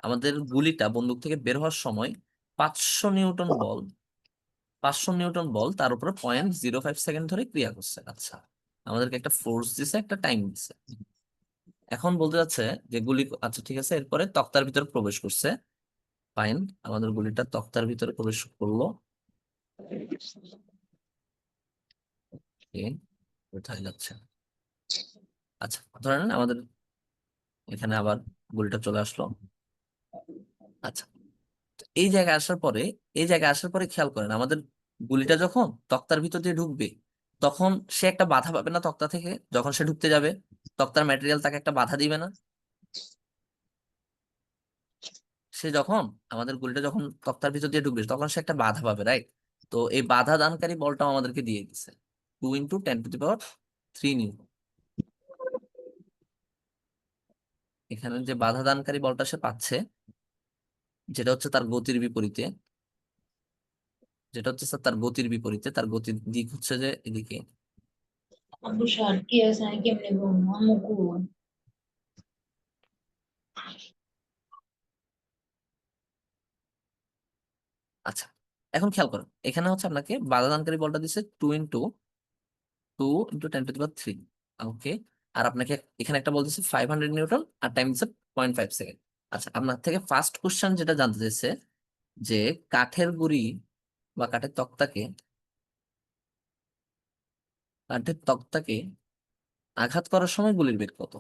আমাদের গুলিটা বন্দুক থেকে বের হওয়ার সময় 500 নিউটন বল 500 নিউটন বল তার উপরে 0.05 সেকেন্ড ধরে ক্রিয়া করছে। আচ্ছা, আমাদেরকে একটা ফোর্স দিছে, একটা টাইম দিছে। এখন বলতে যাচ্ছে যে গুলি, আচ্ছা ঠিক আছে, এরপরে তক্তার ভিতরে প্রবেশ করছে। ফাইন, আমাদের গুলিটা তক্তার ভিতরে প্রবেশ করলো। কোথায় যাচ্ছে? আচ্ছা, ধরেন আমাদের এখানে আবার গুলিটা চলে আসলো। আচ্ছা, তো এই জায়গায় আসার পরে খেয়াল করেন, আমাদের গুলিটা যখন তক্তার ভিতর দিয়ে ঢুকবে, তখন সে একটা বাধা পাবে না তক্তা থেকে? যখন সে ঢুকতে যাবে, তক্তার ম্যাটেরিয়াল তাকে একটা বাধা দিবে না? সে যখন, আমাদের গুলিটা যখন তক্তার ভিতর দিয়ে ঢুকবে, তখন সে একটা বাধা পাবে, রাইট? তো এই বাধা দানকারী বলটাও আমাদেরকে দিয়ে দিচ্ছে 2 × 10⁻³ নিউটন। এখানে যে বাধা দানকারী বলটা সে পাচ্ছে, যেটা হচ্ছে তার গতির বিপরীতে, যেটা হচ্ছে স্যার তার গতির বিপরীতে, তার গতির দিক হচ্ছে যে এদিকে। Abusar, kia sana কেমনে বলবো আমাকে। আচ্ছা, এখন খেয়াল করুন, এখানে হচ্ছে আপনাকে বাধা দানকারী বলটা দিচ্ছে 2 × 10⁻³ ওকে। আর আপনাকে এখানে একটা বলতেছে 500 নিউটন, আর টাইম দিচ্ছে 0.5 সেকেন্ড। আচ্ছা, আপনার থেকে ফার্স্ট কোশ্চেন যেটা জানতে চাইছে যে কাঠের গুঁড়ি বা কাঠের তক্তাকে আঘাত করার সময় গুলির বেগ কত?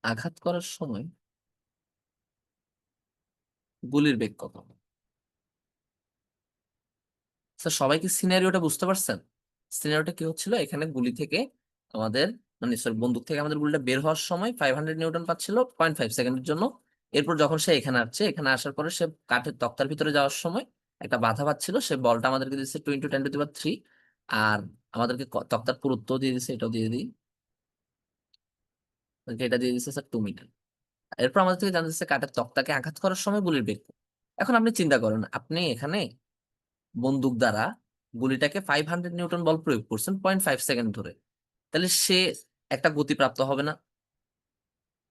আঘাত করার সময় গুলির বেগ কত? স্যার সবাই কি সিনারিওটা বুঝতে পারছেন? সিনারিওটা কি হচ্ছিল, এখানে গুলি থেকে আমাদের, মানে সরি, বন্দুক থেকে আমাদের গুলিটা বের হওয়ার সময় 500 নিউটন পাচ্ছিল 0.5 সেকেন্ডের জন্য। এরপর যখন সে এখানে আসছে, এখানে আসার পরে সে কাঠের তক্তার ভিতরে যাওয়ার সময় একটা বাধা পাচ্ছিল, সে বলটা আমাদেরকে দিচ্ছে 2 × 10⁻³। আর আমাদেরকে তক্তার পুরুত্ব দিয়ে দিচ্ছে, এটাও দিয়ে দিই, এটা দিয়ে দিচ্ছে স্যার 2 মিটার। এরপর আমাদের থেকে জানতে চাচ্ছে কাঠের তক্তাকে আঘাত করার সময় গুলির বেগ কত। এখন আপনি চিন্তা করেন, আপনি এখানে বন্দুক দ্বারা গুলিটাকে 500 নিউটন বল প্রয়োগ করছেন 0.5 সেকেন্ড ধরে, তাহলে সে একটা গতি প্রাপ্ত হবে না?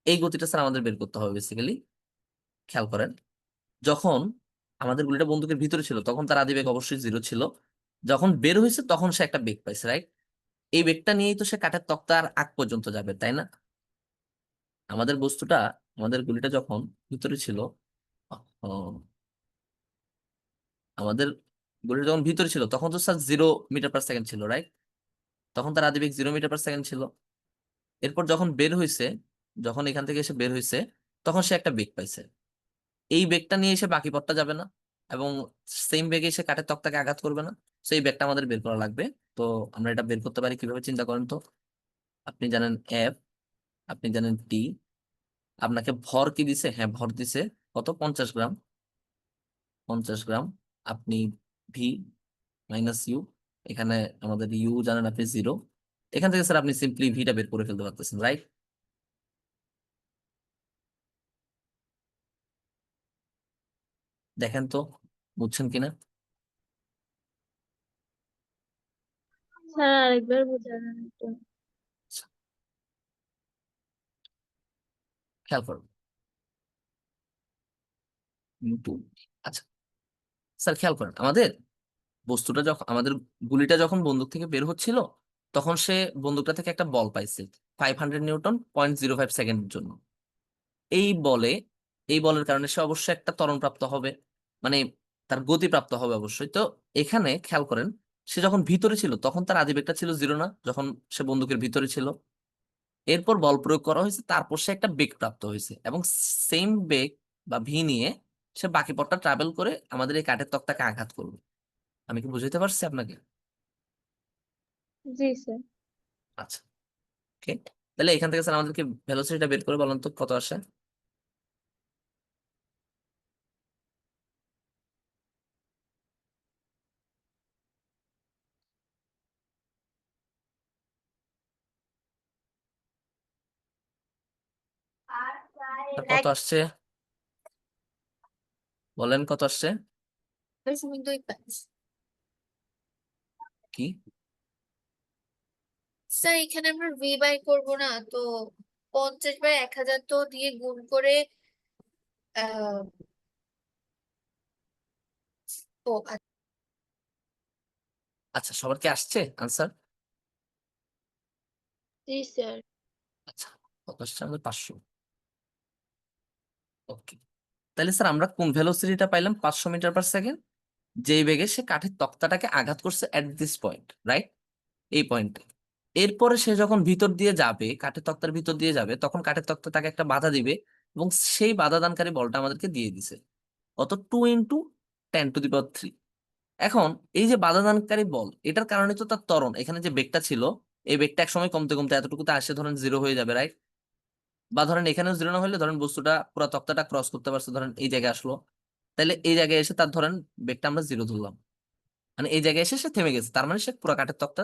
এই গতিটা স্যার আমাদের বের করতে হবে বেসিক্যালি। খেয়াল করেন, যখন আমাদের গুলিটা বন্দুকের ভিতরে ছিল তখন তার আদি বেগ অবশ্যই 0 ছিল, যখন বের হয়েছে তখন সে একটা বেগ পাইছে, রাইট? এই বেগটা নিয়েই তো সে কাঠের তক্তার আগ পর্যন্ত যাবে, তাই না? আমাদের বস্তুটা, আমাদের গুলিটা যখন ভিতরে ছিল, আহ, আমাদের গুলিটা যখন ভিতরে ছিল তখন তো স্যার 0 মিটার পার সেকেন্ড ছিল, রাইট? তখন তার আদিবেগ 0 মিটার পার সেকেন্ড ছিল। এরপর যখন বের হয়েছে, যখন এখান থেকে এসে বের হয়েছে, তখন সে একটা বেগ পাইছে। এই বেগটা নিয়ে এসে বাকি পথটা যাবে না, এবং সেম বেগে এসে কাঠের তক্তাকে আঘাত করবে না। তো এই বেগটা আমাদের বের করা লাগবে। তো আমরা এটা বের করতে পারি কিভাবে, চিন্তা করেন তো। আপনি জানেন এফ, আপনি জানেন টি, আপনাকে ভর কি দিছে? হ্যাঁ, ভর দিছে কত? 50 গ্রাম। 50 গ্রাম। আপনি ভি মাইনাস ইউ, এখানে আমাদের ইউ জানেন আপনি 0। এখান থেকে স্যার আপনি সিম্পলি ভিটা বের করে ফেলতে পারতেছেন, রাইট? দেখেন তো বুঝছেন কিনা। স্যার আরেকবার বুঝাবেন একটু। খেয়াল করুন। টু। আচ্ছা স্যার, খেয়াল করেন, আমাদের বস্তুটা যখন, আমাদের গুলিটা যখন বন্দুক থেকে বের হচ্ছিল তখন সে বন্দুকটা থেকে একটা বল পাইছে 500 নিউটন 0.05 সেকেন্ডের জন্য। এই বলে, এই বলের কারণে সে অবশ্যই একটা ত্বরণ প্রাপ্ত হবে, মানে তার গতি প্রাপ্ত হবে অবশ্যই। তো এখানে খেয়াল করেন, সে যখন ভিতরে ছিল তখন তার আদিবেগটা ছিল 0 না, যখন সে বন্দুকের ভিতরে ছিল। এরপর বল প্রয়োগ করা হয়েছে, তারপর সে একটা বেগ প্রাপ্ত হয়েছে, এবং সেম বেগ বা ভি নিয়ে সে বাকি পথটা ট্রাভেল করে আমাদের এই কাঠের তক্তাকে আঘাত করবে। আমি কি বুঝাতে পারছি আপনাকে? জি স্যার। আচ্ছা, ওকে। তাহলে এখান থেকে স্যার আমাদেরকে ভেলোসিটিটা বের করে বলেন তো কত আসে। তা কত আসছে বলেন, কত আসছে? 1.25। কি? স্যার এখানে আমরা ভি বাই করবো না তো, 50/1000 তো দিয়ে গুণ করে আহ ও আচ্ছা, সবার কি আসছে আনসার? জি স্যার। আচ্ছা, কত আসছে আমাদের? 500। ওকে। তাহলে স্যার আমরা কোন ভেলোসিটিটা পাইলাম? 500 মিটার পার সেকেন্ড, যেই বেগে সে কাঠের তক্তাটাকে আঘাত করছে এট দিস পয়েন্ট, রাইট? এই পয়েন্টে। এরপরে সে যখন ভিতর দিয়ে যাবে, কাঠের তক্তার ভিতর দিয়ে যাবে, তখন কাঠের তক্তা তাকে একটা বাধা দিবে, এবং সেই বাধা দানকারী বলটা আমাদেরকে দিয়ে দিছে কত? 2 × 10⁻³ এখন এই যে বাধা দানকারী বল, এটার কারণে তো তার ত্বরণ, এখানে যে বেগটা ছিল, এই বেগটা এক সময় কমতে কমতে এতটুকুতে আসে, ধরেন 0 হয়ে যাবে, রাইট? বা ধরেন এখানেও 0 না হলে ধরেন বস্তুটা পুরো তক্তাটা ক্রস করতে পারছে, ধরেন এই জায়গায় আসলো, তাহলে এই জায়গায় এসে তার ধরেন বেগটা আমরা 0 ধরলাম, মানে এই জায়গায় এসে সে থেমে গেছে, তার মানে সে পুরো কাঠের তক্তা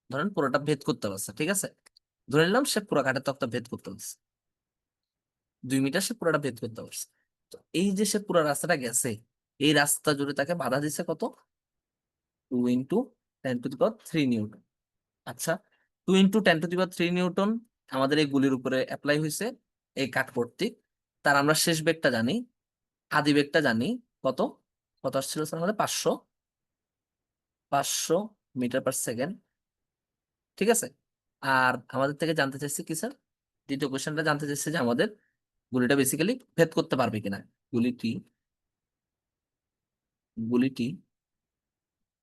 ধরেন পুরোটা ভেদ করতে পারছে, ঠিক আছে? ধরে নিলাম সে পুরো কাঠের তক্তা ভেদ করতে পারছে, 2 মিটার সে পুরোটা ভেদ করতে পারছে। তো এই যে সে পুরো রাস্তাটা গেছে, এই রাস্তা জুড়ে তাকে বাধা দিছে কত? 2 × 10⁻³ আচ্ছা, 2 × 10⁻³ আমাদের এই গুলির উপরে অ্যাপ্লাই হয়েছে এই কাঠ কর্তৃক। তার আমরা শেষ বেগটা জানি, আদি বেগটা জানি কত? কত আসছিল স্যার আমাদের? 500 মিটার পার সেকেন্ড, ঠিক আছে? আর আমাদের থেকে জানতে চাইছে কি স্যার? দ্বিতীয় কোশ্চেনটা জানতে চাইছে যে আমাদের গুলিটা বেসিক্যালি ভেদ করতে পারবে কিনা, গুলিটি গুলিটি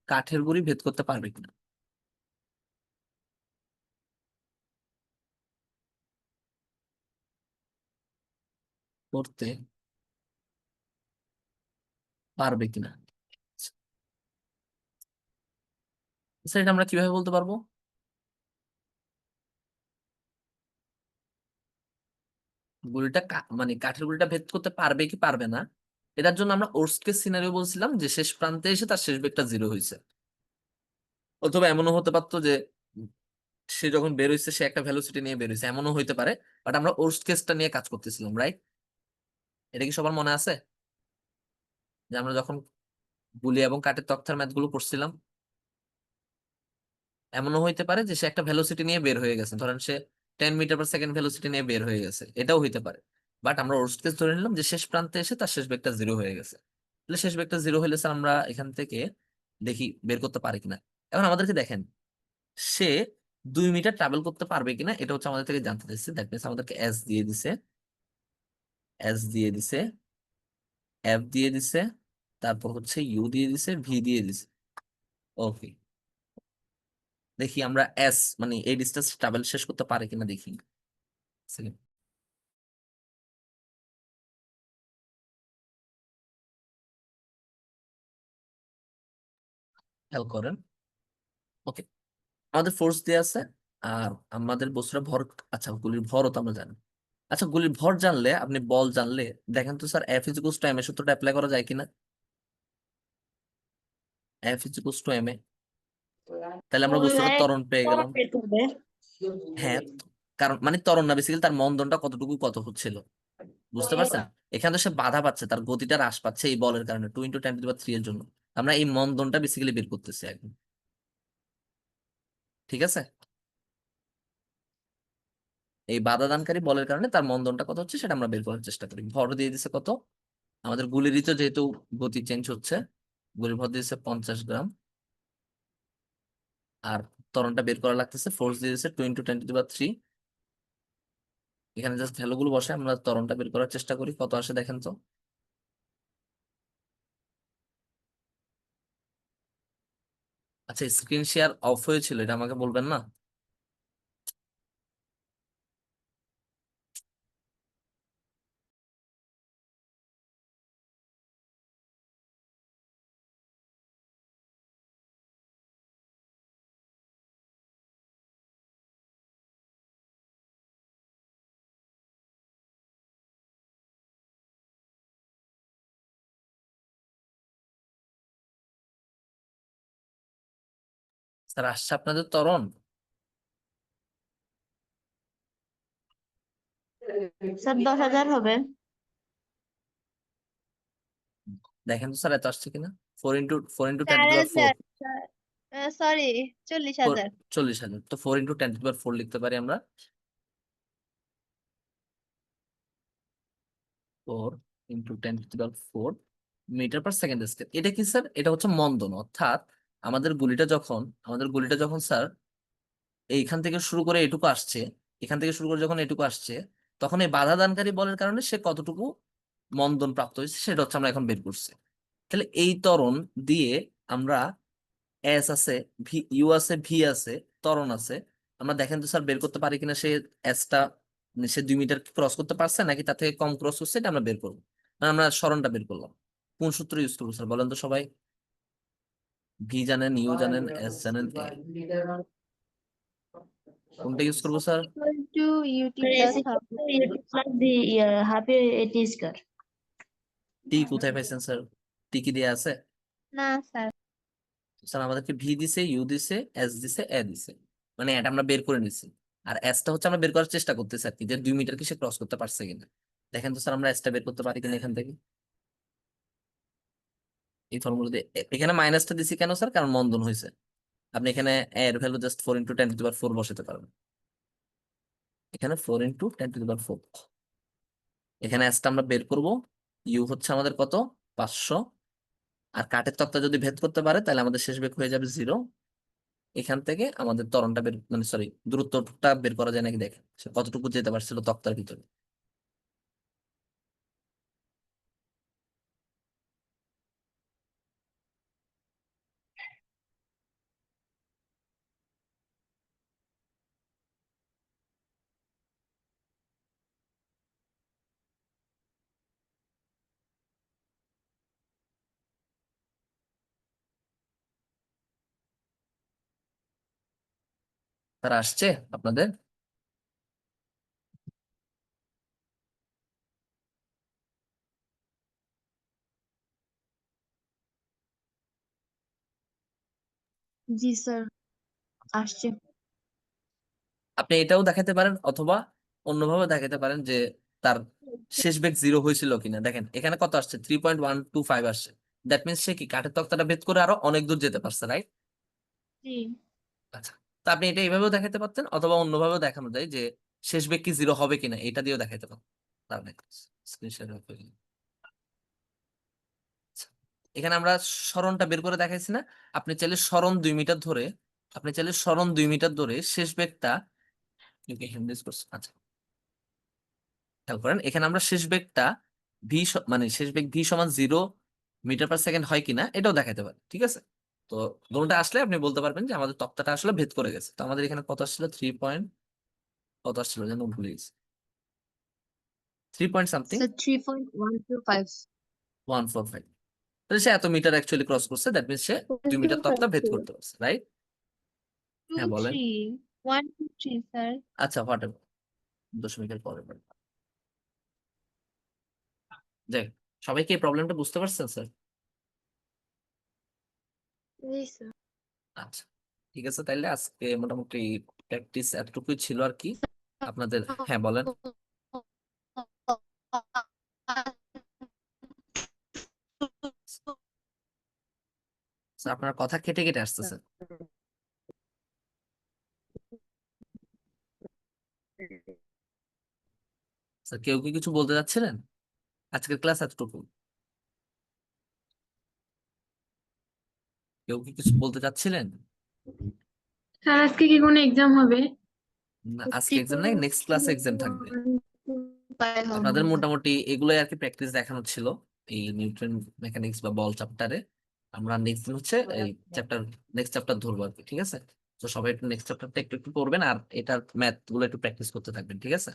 কাঠের গুলি ভেদ করতে পারবে কিনা, করতে পারবে কিনা। স্যার এটা আমরা কিভাবে বলতে পারবো? গুলিটা মানে কাঠের গুলিটা ভেদ করতে পারবে কি পারবে না, এটার জন্য আমরা ওর্স্ট কেস সিনারিও বলছিলাম যে শেষ প্রান্তে এসে তার শেষ বেগটা 0 হয়েছে, অথবা এমনও হতে পারতো যে সে যখন বের হয়েছে সে একটা ভেলোসিটি নিয়ে বের হয়েছে, এমনও হইতে পারে। বাট আমরা ওর্স্ট কেসটা নিয়ে কাজ করতেছিলাম, রাইট? এটা কি সবার মনে আছে যে আমরা যখন গুলি এবং কাঠের তক্তার ম্যাথ গুলো করছিলাম? এমনও হইতে পারে যে সে একটা ভেলোসিটি নিয়ে বের হয়ে গেছে, ধরেন সে 10 মিটার পার সেকেন্ড ভেলোসিটি নিয়ে বের হয়ে গেছে, এটাও হইতে পারে। বাট আমরা ওর্স্ট কেস ধরে নিলাম যে শেষ প্রান্তে এসে তার শেষ বেগটা জিরো হয়ে গেছে। তাহলে শেষ বেগটা জিরো হইলে স্যার আমরা এখান থেকে দেখি বের করতে পারি কিনা। এখন আমাদেরকে দেখেন সে 2 মিটার ট্রাভেল করতে পারবে কিনা, এটা হচ্ছে আমাদের থেকে জানতে চাইছে। দ্যাট মিনস আমাদেরকে এস দিয়ে দিছে, এফ দিয়ে দিছে, তারপর হচ্ছে ইউ দিয়ে দিছে, ভি দিয়ে দিছে। ওকে, দেখি আমরা এস মানে এই ডিস্টেন্স ট্রাভেল শেষ করতে পারে কিনা দেখি। Second. খেয়াল করেন। ওকে, আমাদের ফোর্স দেয়া আছে আর আমাদের বস্তুটা ভর। আচ্ছা, গুলির ভরও তো আমরা জানি। আচ্ছা, গুলির ভর জানলে, আপনি বল জানলে দেখেন তো sir, F equals to M এর সূত্রটা অ্যাপ্লাই করা যায় কিনা। F equals to M A, তাহলে আমরা বস্তুটা ত্বরণ পেয়ে গেলাম। হ্যাঁ, কারণ মানে ত্বরণ না, বেসিক্যালি তার মন্দনটা কতটুকু কত হচ্ছিল, বুঝতে পারছেন? এখানে তো সে বাধা পাচ্ছে, তার গতিটা হ্রাস পাচ্ছে এই বলের কারণে 2 × 10⁻³ এর জন্য। আমরা এই মন্দনটা বেসিক্যালি বের করতেছি একদম। ঠিক আছে, এই বাধা দানকারী বলের কারণে তার মন্দনটা কত হচ্ছে সেটা আমরা বের করার চেষ্টা করি। ভর দিয়ে দিছে কত, আমাদের গুলিরই তো যেহেতু গতি চেঞ্জ হচ্ছে, গুলির ভর দিয়েছে 50 গ্রাম। আর ত্বরণটা বের করা লাগতেছে, ফোর্স দিয়ে দিচ্ছে 2 × 10⁻³। এখানে জাস্ট ভ্যালুগুলো বসে আমরা ত্বরণটা বের করার চেষ্টা করি, কত আসে দেখেন তো। আচ্ছা, স্ক্রিন শেয়ার অফ হয়েছিল, এটা আমাকে বলবেন না? স্যার আসছে আপনাদের ত্বরণ? স্যার 10,000 হবে। দেখেন তো স্যার এত আসছে কিনা। 4 × 10⁻⁴। 4,000 সরি 40,000। 40,000, তো 4 × 10⁻⁴ লিখতে পারি আমরা। 4 × 10⁻⁴ মিটার/সেকেন্ড স্কয়ার। এটা কি স্যার? এটা হচ্ছে মন্দন, অর্থাৎ আমাদের গুলিটা যখন স্যার এইখান থেকে শুরু করে এটুকু আসছে, এখান থেকে শুরু করে যখন এটুকু আসছে, তখন এই বাধা দানকারী বলের কারণে সে কতটুকু মন্দন প্রাপ্ত হয়েছে সেটা হচ্ছে আমরা এখন বের করছি। তাহলে এই ত্বরণ দিয়ে আমরা এস আছে, ভি ইউ আছে, ভি আছে, ত্বরণ আছে, আমরা দেখেন তো স্যার বের করতে পারি কিনা সে এসটা, মানে সে 2 মিটার ক্রস করতে পারছে নাকি তার থেকে কম ক্রস করছে, এটা আমরা বের করবো। মানে আমরা সরণটা বের করলাম। কোন সূত্র ইউজ করবো স্যার বলেন তো সবাই? ভি জানেন, ইউ জানেন, এস জানেন, কোনটা ইউজ করবো sir? equal to ut Yes, plus half plus the half AT square. টি কোথায় পাইছেন স্যার? টি কি দেয়া আছে? না স্যার। স্যার আমাদেরকে ভি দিছে, ইউ দিছে, এস দিছে, এ দিছে, মানে এটা আমরা বের করে নিছি। আর এসটা হচ্ছে আমরা বের করার চেষ্টা করতেছি আর কি, যে 2 মিটার কি সে ক্রস করতে পারছে কিনা। দেখেন তো স্যার আমরা এসটা বের করতে পারি কিনা এখান থেকে। এই ফর্মুলা দিয়ে এখানে মাইনাসটা দিছি কেন স্যার? কারণ মন্দন হয়েছে। আপনি এখানে এর ভ্যালু জাস্ট 4 × 10⁻⁴ বসাতে পারবেন। এখানে 4 × 10⁻⁴। এখানে এসটা আমরা বের করব। ইউ হচ্ছে আমাদের কত? 500। আর কাঠের তক্তা যদি ভেদ করতে পারে তাহলে আমাদের শেষ বেগ হয়ে যাবে 0। এখান থেকে আমাদের ত্বরণটা বের, মানে সরি, দূরত্বটা বের করা যায় নাকি দেখেন সে কতটুকু যেতে পারছিল তক্তার ভিতরে। তারা আসছে আপনাদের? জি স্যার, আসছে। আপনি এটাও দেখাতে পারেন অথবা অন্যভাবে দেখাতে পারেন যে তার শেষ বেগ 0 হয়েছিল কিনা। দেখেন এখানে কত আসছে, 3.125 আসছে। দ্যাট মিনস সে কি কাঠের তক্তাটা ভেদ করে আরো অনেক দূর যেতে পারছে, রাইট? জি। আচ্ছা, তো আপনি এটা এইভাবেও দেখাতে পারতেন, অথবা অন্যভাবেও দেখানো যায় যে শেষ বেগ কি 0 হবে কিনা, এটা দিয়েও দেখাতে পারতেন। তাহলে screen share হয়ে গেল। আচ্ছা, এখানে আমরা সরণটা বের করে দেখাইছি না? আপনি চাইলে সরণ 2 মিটার ধরে, শেষ বেগটা আচ্ছা, খেয়াল করেন এখানে আমরা শেষ বেগটা মানে শেষ বেগ ভি সমান 0 মিটার পার সেকেন্ড হয় কিনা এটাও দেখাতে পারি, ঠিক আছে? তো দোনোটা আসলে আপনি বলতে পারবেন যে আমাদের তক্তাটা আসলে ভেদ করে গেছে। তো আমাদের এখানে কত আসছিল, 3 পয়েন্ট কত আসছিল যেন ভুলে গেছি, 3 পয়েন্ট সামথিং স্যার 3.125 145। তাহলে সে এত মিটার অ্যাকচুয়ালি ক্রস করছে, দ্যাট মিনস সে 2 মিটার তক্তা ভেদ করতে পারছে, রাইট? হ্যাঁ বলেন। 123 স্যার। আচ্ছা, হোয়াট এভার, দশমিকের পরে বলেন। যাই হোক, সবাই কি এই প্রবলেমটা বুঝতে পারছেন স্যার? জি স্যার। আচ্ছা, ঠিক আছে, তাইলে আজকে মোটামুটি প্র্যাকটিস এতটুকুই ছিল আর কি আপনাদের। হ্যাঁ বলেন। স্যার আপনার কথা কেটে কেটে আসতেছে। স্যার কেউ কি কিছু বলতে যাচ্ছিলেন? আজকের ক্লাস এতটুকু। কেউ কি কিছু বলতে চাচ্ছিলেন? স্যার আজকে কি কোনো এক্সাম হবে? না, আজকে এক্সাম নাই, নেক্সট ক্লাসে এক্সাম থাকবে। 125 হবে আপনাদের স্যার। মোটামুটি এগুলোই আর কি প্র্যাকটিস দেখানো ছিল এই নিউটন মেকানিক্স বা বল চ্যাপ্টারে। আমরা নেক্সট দিন হচ্ছে এই নেক্সট চ্যাপ্টার ধরবো আর কি, ঠিক আছে? তো সবাই একটু নেক্সট চ্যাপ্টারটা একটু একটু পড়বেন, আর এটার ম্যাথ গুলো একটু প্র্যাকটিস করতে থাকবেন, ঠিক আছে?